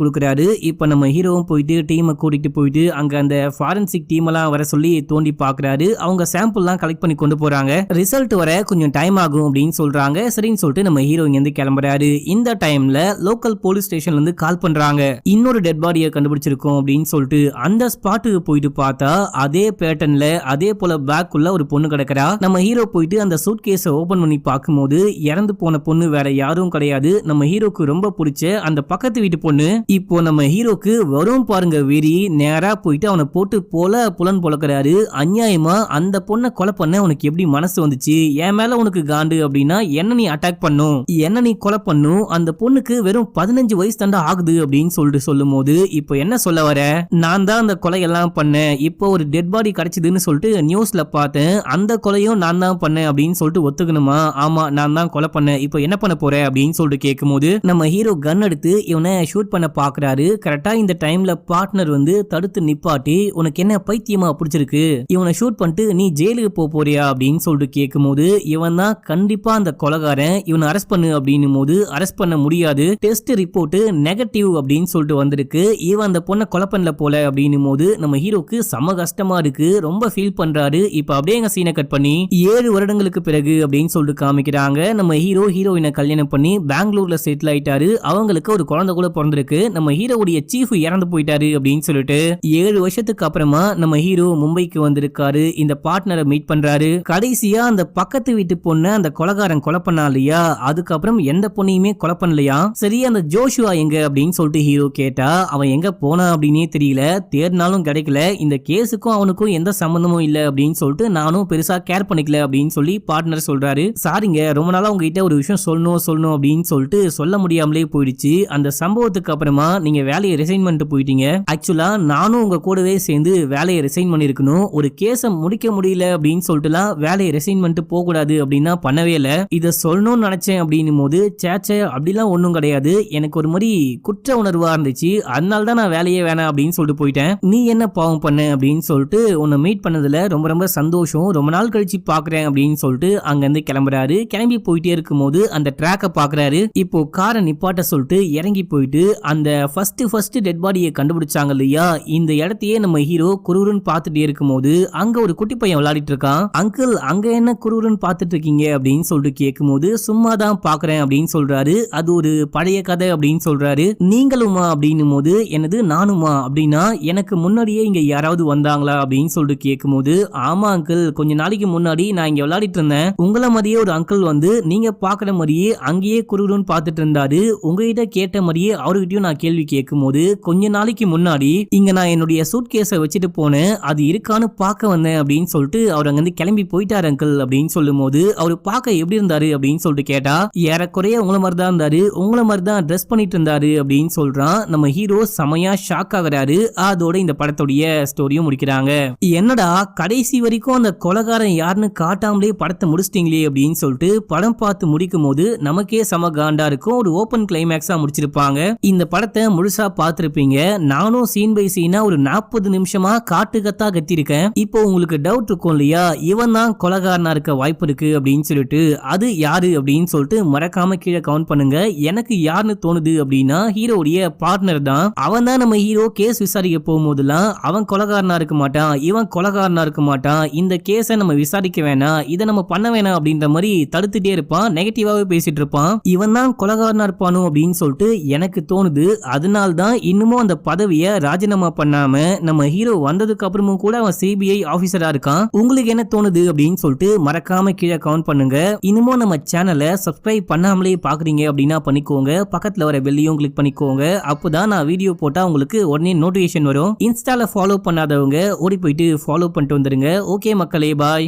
கொடுக்குறாரு. இப்ப நம்ம ஹீரோவும் போயிட்டு டீமை கூட்டிட்டு போயிட்டு அங்க அந்த ஃபாரன்சிக் டீம் எல்லாம் வர சொல்லி தோண்டி பாக்குறாரு. அவங்க சாம்பிள் எல்லாம் கலெக்ட் பண்ணி கொண்டு போறாங்க. ரிசல்ட் வர கொஞ்சம் டைம் ஆகும் அப்படின்னு சொல்றாங்க. சரின்னு சொல்லிட்டு நம்ம ஹீரோ இங்க இருந்து கிளம்புறாரு. இந்த டைம்ல லோக்கல் போலீஸ் ஸ்டேஷன்ல இருந்து கால் பண்றாங்க. இன்னொரு டெட் பாடியை கண்டுபிடிச்சிருக்கோம் அப்படின்னு சொல்லிட்டு அந்த ஸ்பாட்டுக்கு போயிட்டு பார்த்தா அதே பேட்டர்ன்ல அதே போல பேக் உள்ள ஒரு பொண்ணு கிடக்குறா. நம்ம ஹீரோ போயிட்டு அந்த சூட் கேஸை ஓபன் பண்ணி பார்க்கும்போது இறந்து போன பொண்ணு வேற யாரும் கிடையாது, நம்ம ஹீரோக்கு ரொம்ப பிடிச்ச அந்த பக்கத்து வீட்டு பொண்ணு. இப்போ நம்ம ஹீரோக்கு வரும் பாருங்க வெறி, நேரா போயிட்டு அவனை போட்டு புலன் பொழக்கிறாரு. அநியாயமா அந்த பொண்ணை கொலை பண்ண உனக்கு எப்படி மனசு வந்துச்சு, என் மேல உனக்கு காண்டு அப்படின்னா என்ன நீ அட்டாக் பண்ணும், என்ன நீ கொலை பண்ணும், அந்த பொண்ணுக்கு வெறும் 15 வயசு தாண்டா ஆகுது அப்படின்னு சொல்லிட்டு சொல்லும் போது இப்போ என்ன சொல்ல வர, நான் தான் அந்த கொலை எல்லாம் பண்ணேன், இப்போ ஒரு டெட் பாடி கிடைச்சதுன்னு சொல்லிட்டு நியூஸ்ல பார்த்தேன், அந்த கொலையும் நான் தான் பண்ணேன் அப்படின்னு சொல்லிட்டு ஒத்துக்கணுமா, ஆமா நான் தான் கொலை பண்ணேன், இப்போ என்ன பண்ண போற அப்படின்னு சொல்லிட்டு கேட்கும்போது நம்ம ஹீரோ கன் எடுத்து இவனை ஷூட் பண்ண பாக்குறாரு. கரெக்டா இந்த டைம்ல பார்ட்னர் வந்து தடுத்து நிப்பாட்டி உனக்கு என்ன பைத்தியமா பிடிச்சிருக்கு, இவனை ஷூட் பண்ணிட்டு நீ ஜெயிலுக்கு போறியா அப்படின்னு சொல்லிட்டு கேட்கும்போது இவன் தான் கண்டிப்பா அந்த கொலைகாரன், இவனை அரெஸ்ட் பண்ணு அப்படின்னும் போது அரெஸ்ட் பண்ண முடியாது, டெஸ்ட் ரிப்போர்ட் நெகட்டிவ் அப்படின்னு சொல்லிட்டு வந்திருக்கு, இவன் அந்த பொண்ணை கொலை பண்ணல போல அப்படின்னும் போது நம்ம ஹீரோக்கு செம கஷ்டமா இருக்கு, ரொம்ப ஃபீல் பண்றாரு. இப்ப அப்படியே எங்க சீனை கட் பண்ணி 7 வருடங்களுக்கு பிறகு அப்படின்னு சொல்லிட்டு காமிக்கிறாங்க. நம்ம ஹீரோயினை கல்யாணம் பண்ணி பெங்களூர் பெங்களூர்ல செட்டில் ஆயிட்டாரு. அவங்களுக்கு ஒரு குழந்தை கூட பிறந்திருக்கு. நம்ம ஹீரோவுடைய சீஃப் இறந்து போயிட்டாரு அப்படின்னு சொல்லிட்டு 7 வருஷத்துக்கு அப்புறமா நம்ம ஹீரோ மும்பைக்கு வந்திருக்காரு. இந்த பார்ட்னரை மீட் பண்றாரு. கடைசியா அந்த பக்கத்து வீட்டு பொண்ணு அந்த கொலைகாரன் கொலை பண்ணா இல்லையா, அதுக்கப்புறம் எந்த பொண்ணையுமே கொலை பண்ணலையா. சரி, அந்த ஜோஷுவா எங்க அப்படின்னு சொல்லிட்டு ஹீரோ கேட்டா அவன் எங்க போனா அப்படின்னே தெரியல, தேடினாலும் கிடைக்கல, இந்த கேஸுக்கும் அவனுக்கும் எந்த சம்பந்தமும் இல்ல அப்படின்னு சொல்லிட்டு நானும் பெருசா கேர் பண்ணிக்கல அப்படின்னு சொல்லி பார்ட்னர் சொல்றாரு. சாரிங்க, ரொம்ப நாளா உங்ககிட்ட ஒரு விஷயம் சொல்லணும் அப்படின்னு சொல்லிட்டு சொல்ல முடியாமலே போயிடுச்சு. அந்த சம்பவத்துக்கு அப்புறமா நீங்க வேலையை ரிசைன் பண்ணிட்டு போயிட்டீங்க. ஆக்சுவலா நானும் உங்க கூடவே சேர்ந்து வேலையை ரிசைன் பண்ணிருக்கணும். ஒரு கேஸை முடிக்க முடியல அப்படின்னு சொல்லிட்டுலாம் வேலையை ரிசைன் பண்ணிட்டு போக கூடாது அப்படின்னா பண்ணவே இல்ல. இதை சொல்லணும்னு நினைச்சேன் அப்படின்னும் போது சேச்சே அப்படிலாம் ஒன்றும் கிடையாது, எனக்கு ஒரு மாதிரி குற்ற உணர்வா இருந்துச்சு, அதனால தான் நான் வேலையே வேணாம் அப்படின்னு சொல்லிட்டு போயிட்டேன். நீ என்ன பாவம் பண்ண அப்படின்னு சொல்லிட்டு உன்னை மீட் பண்ணதுல ரொம்ப ரொம்ப சந்தோஷம், ரொம்ப நாள் கழிச்சு பாக்குறேன் அப்படின்னு சொல்லிட்டு அங்கிருந்து கிளம்புறாரு. கிளம்பி போயிட்டே இருக்கும் போது அந்த ட்ராக்கை பாக்குறாரு. இப்போ காரை நிப்பாட்ட சொல்லிட்டு இறங்கி போயிட்டு அந்த ஃபர்ஸ்ட் டெட் பாடியை கண்டுபிடிச்சாங்க இல்லையா, இந்த இடத்தையே நம்ம ஹீரோ குருன்னு பார்த்துட்டே இருக்கும் போது அங்க ஒரு குட்டி பையன் விளையாடிட்டு இருக்கான். அங்கிள் அங்க என்ன குருன்னு பார்த்துட்டு இருக்கீங்க அப்படின்னு சொல்லிட்டு கேட்கும் போது சும்மா தான் பாக்குறேன் அப்படின்னு சொல்றாரு. அது ஒரு பழைய கதை அப்படின்னு சொல்றாரு. நீங்களுமா அப்படின்னும் போது எனது நானுமா அப்படின்னா எனக்கு முன்னாடியே இங்க யாராவது வந்தாங்களா அப்படின்னு சொல்லிட்டு கேட்கும் போது ஆமா அங்கிள், கொஞ்ச நாளைக்கு முன்னாடி நான் இங்க விளையாடிட்டு இருந்தேன், உங்களை மாதிரியே ஒரு அங்கிள் வந்து நீங்க பாக்குற மாதிரியே அங்கேயே குருன்னு பார்த்துட்டு இருந்தாரு, உங்ககிட்ட கேட்ட மாதிரியே அவர்கிட்டயும் நான் கேள்வி கேட்கும் போது கொஞ்ச நாளைக்கு முன்னாடி இங்க நான் என்னுடைய சூட் கேஸை வச்சுட்டு போனேன், அது இருக்கான்னு பார்க்க வந்தேன் அப்படின்னு சொல்லிட்டு அவர் அங்க இருந்து கிளம்பி போயிட்டாரு அங்கிள் அப்படின்னு சொல்லும் போது அவர் பார்க்க எப்படி இருந்தாரு அப்படின்னு சொல்லிட்டு கேட்டா ஏறக்குறைய உங்களை மாதிரி தான் இருந்தாரு, உங்களை மாதிரி தான் ட்ரெஸ் பண்ணிட்டு இருந்தாரு அப்படின்னு சொல்றான். நம்ம ஹீரோ செமையா ஷாக் ஆகுறாரு. அதோட இந்த படத்துடைய ஸ்டோரியும் முடிக்கிறாங்க. என்னடா கடைசி வரைக்கும் அந்த கொலைகாரன் யாருன்னு காட்டாமலே படத்தை முடிச்சிட்டீங்களே அப்படின்னு சொல்லிட்டு படம் பார்த்து முடிக்கும் போது நமக்கே செம காண்டா இருக்கும். ஒரு ஓபன் கிளைமேக்ஸா முடிச்சிருப்பாங்க. இந்த படத்தை முழுசா பார்த்திருப்பீங்க. நானும் சீன் பை சீனா ஒரு 40 நிமிஷமா காட்டுக்கத்தா கத்திருக்கேன். இப்போ உங்களுக்கு டவுட் இருக்கும் இல்லையா, இவன் தான் கொலைகாரனா இருக்க வாய்ப்பு இருக்கு அப்படின்னு சொல்லிட்டு, அது யாரு அப்படின்னு சொல்லிட்டு மறக்காம கீழே கவுண்ட் பண்ணுங்க. எனக்கு யாருன்னு தோணுது அப்படின்னா ஹீரோடைய பார்ட்னர் தான். அவன் தான் நம்ம ஹீரோ கேஸ் விசாரிக்க போகும்போதெல்லாம் அவன் கொலைகாரனா இருக்க மாட்டான், இவன் கொலைகாரனா இருக்க மாட்டான், இந்த கேஸை நம்ம விசாரிக்க வேணாம், இதை நம்ம பண்ண வேணாம் அப்படின்ற மாதிரி தடுத்துட்டே இருப்பான், நெகட்டிவாவே பேசிட்டு இருப்பான். இவன் தான் கொலைகாரனா இருப்பானோ அப்படின்னு சொல்லிட்டு எனக்கு தோணுது. அதனால தான் இன்னமும் அந்த பதவியை ராஜினாமா பண்ணாம நம்ம ஹீரோ வந்ததுக்கு அப்புறமும் கூட அவன் சிபிஐ ஆபீசரா இருக்கான். உங்களுக்கு என்ன தோணுது அப்படின்னு சொல்லிட்டு மறக்காம கீழே கவுண்ட் பண்ணுங்க. இன்னமும் நம்ம சேனலை சப்ஸ்கிரைப் பண்ணாமலே பாக்குறீங்க அப்படின்னா பண்ணிக்கோங்க. பக்கத்துல வர பெல்லையும் கிளிக் பண்ணிக்கோங்க. அப்போதான் நான் வீடியோ போட்டா உங்களுக்கு உடனே நோட்டிபிகேஷன் வரும். இன்ஸ்டால ஃபாலோ பண்ணாதவங்க ஓடி போயிட்டு ஃபாலோ பண்ணிட்டு வந்துருங்க. ஓகே மக்களே, பாய்.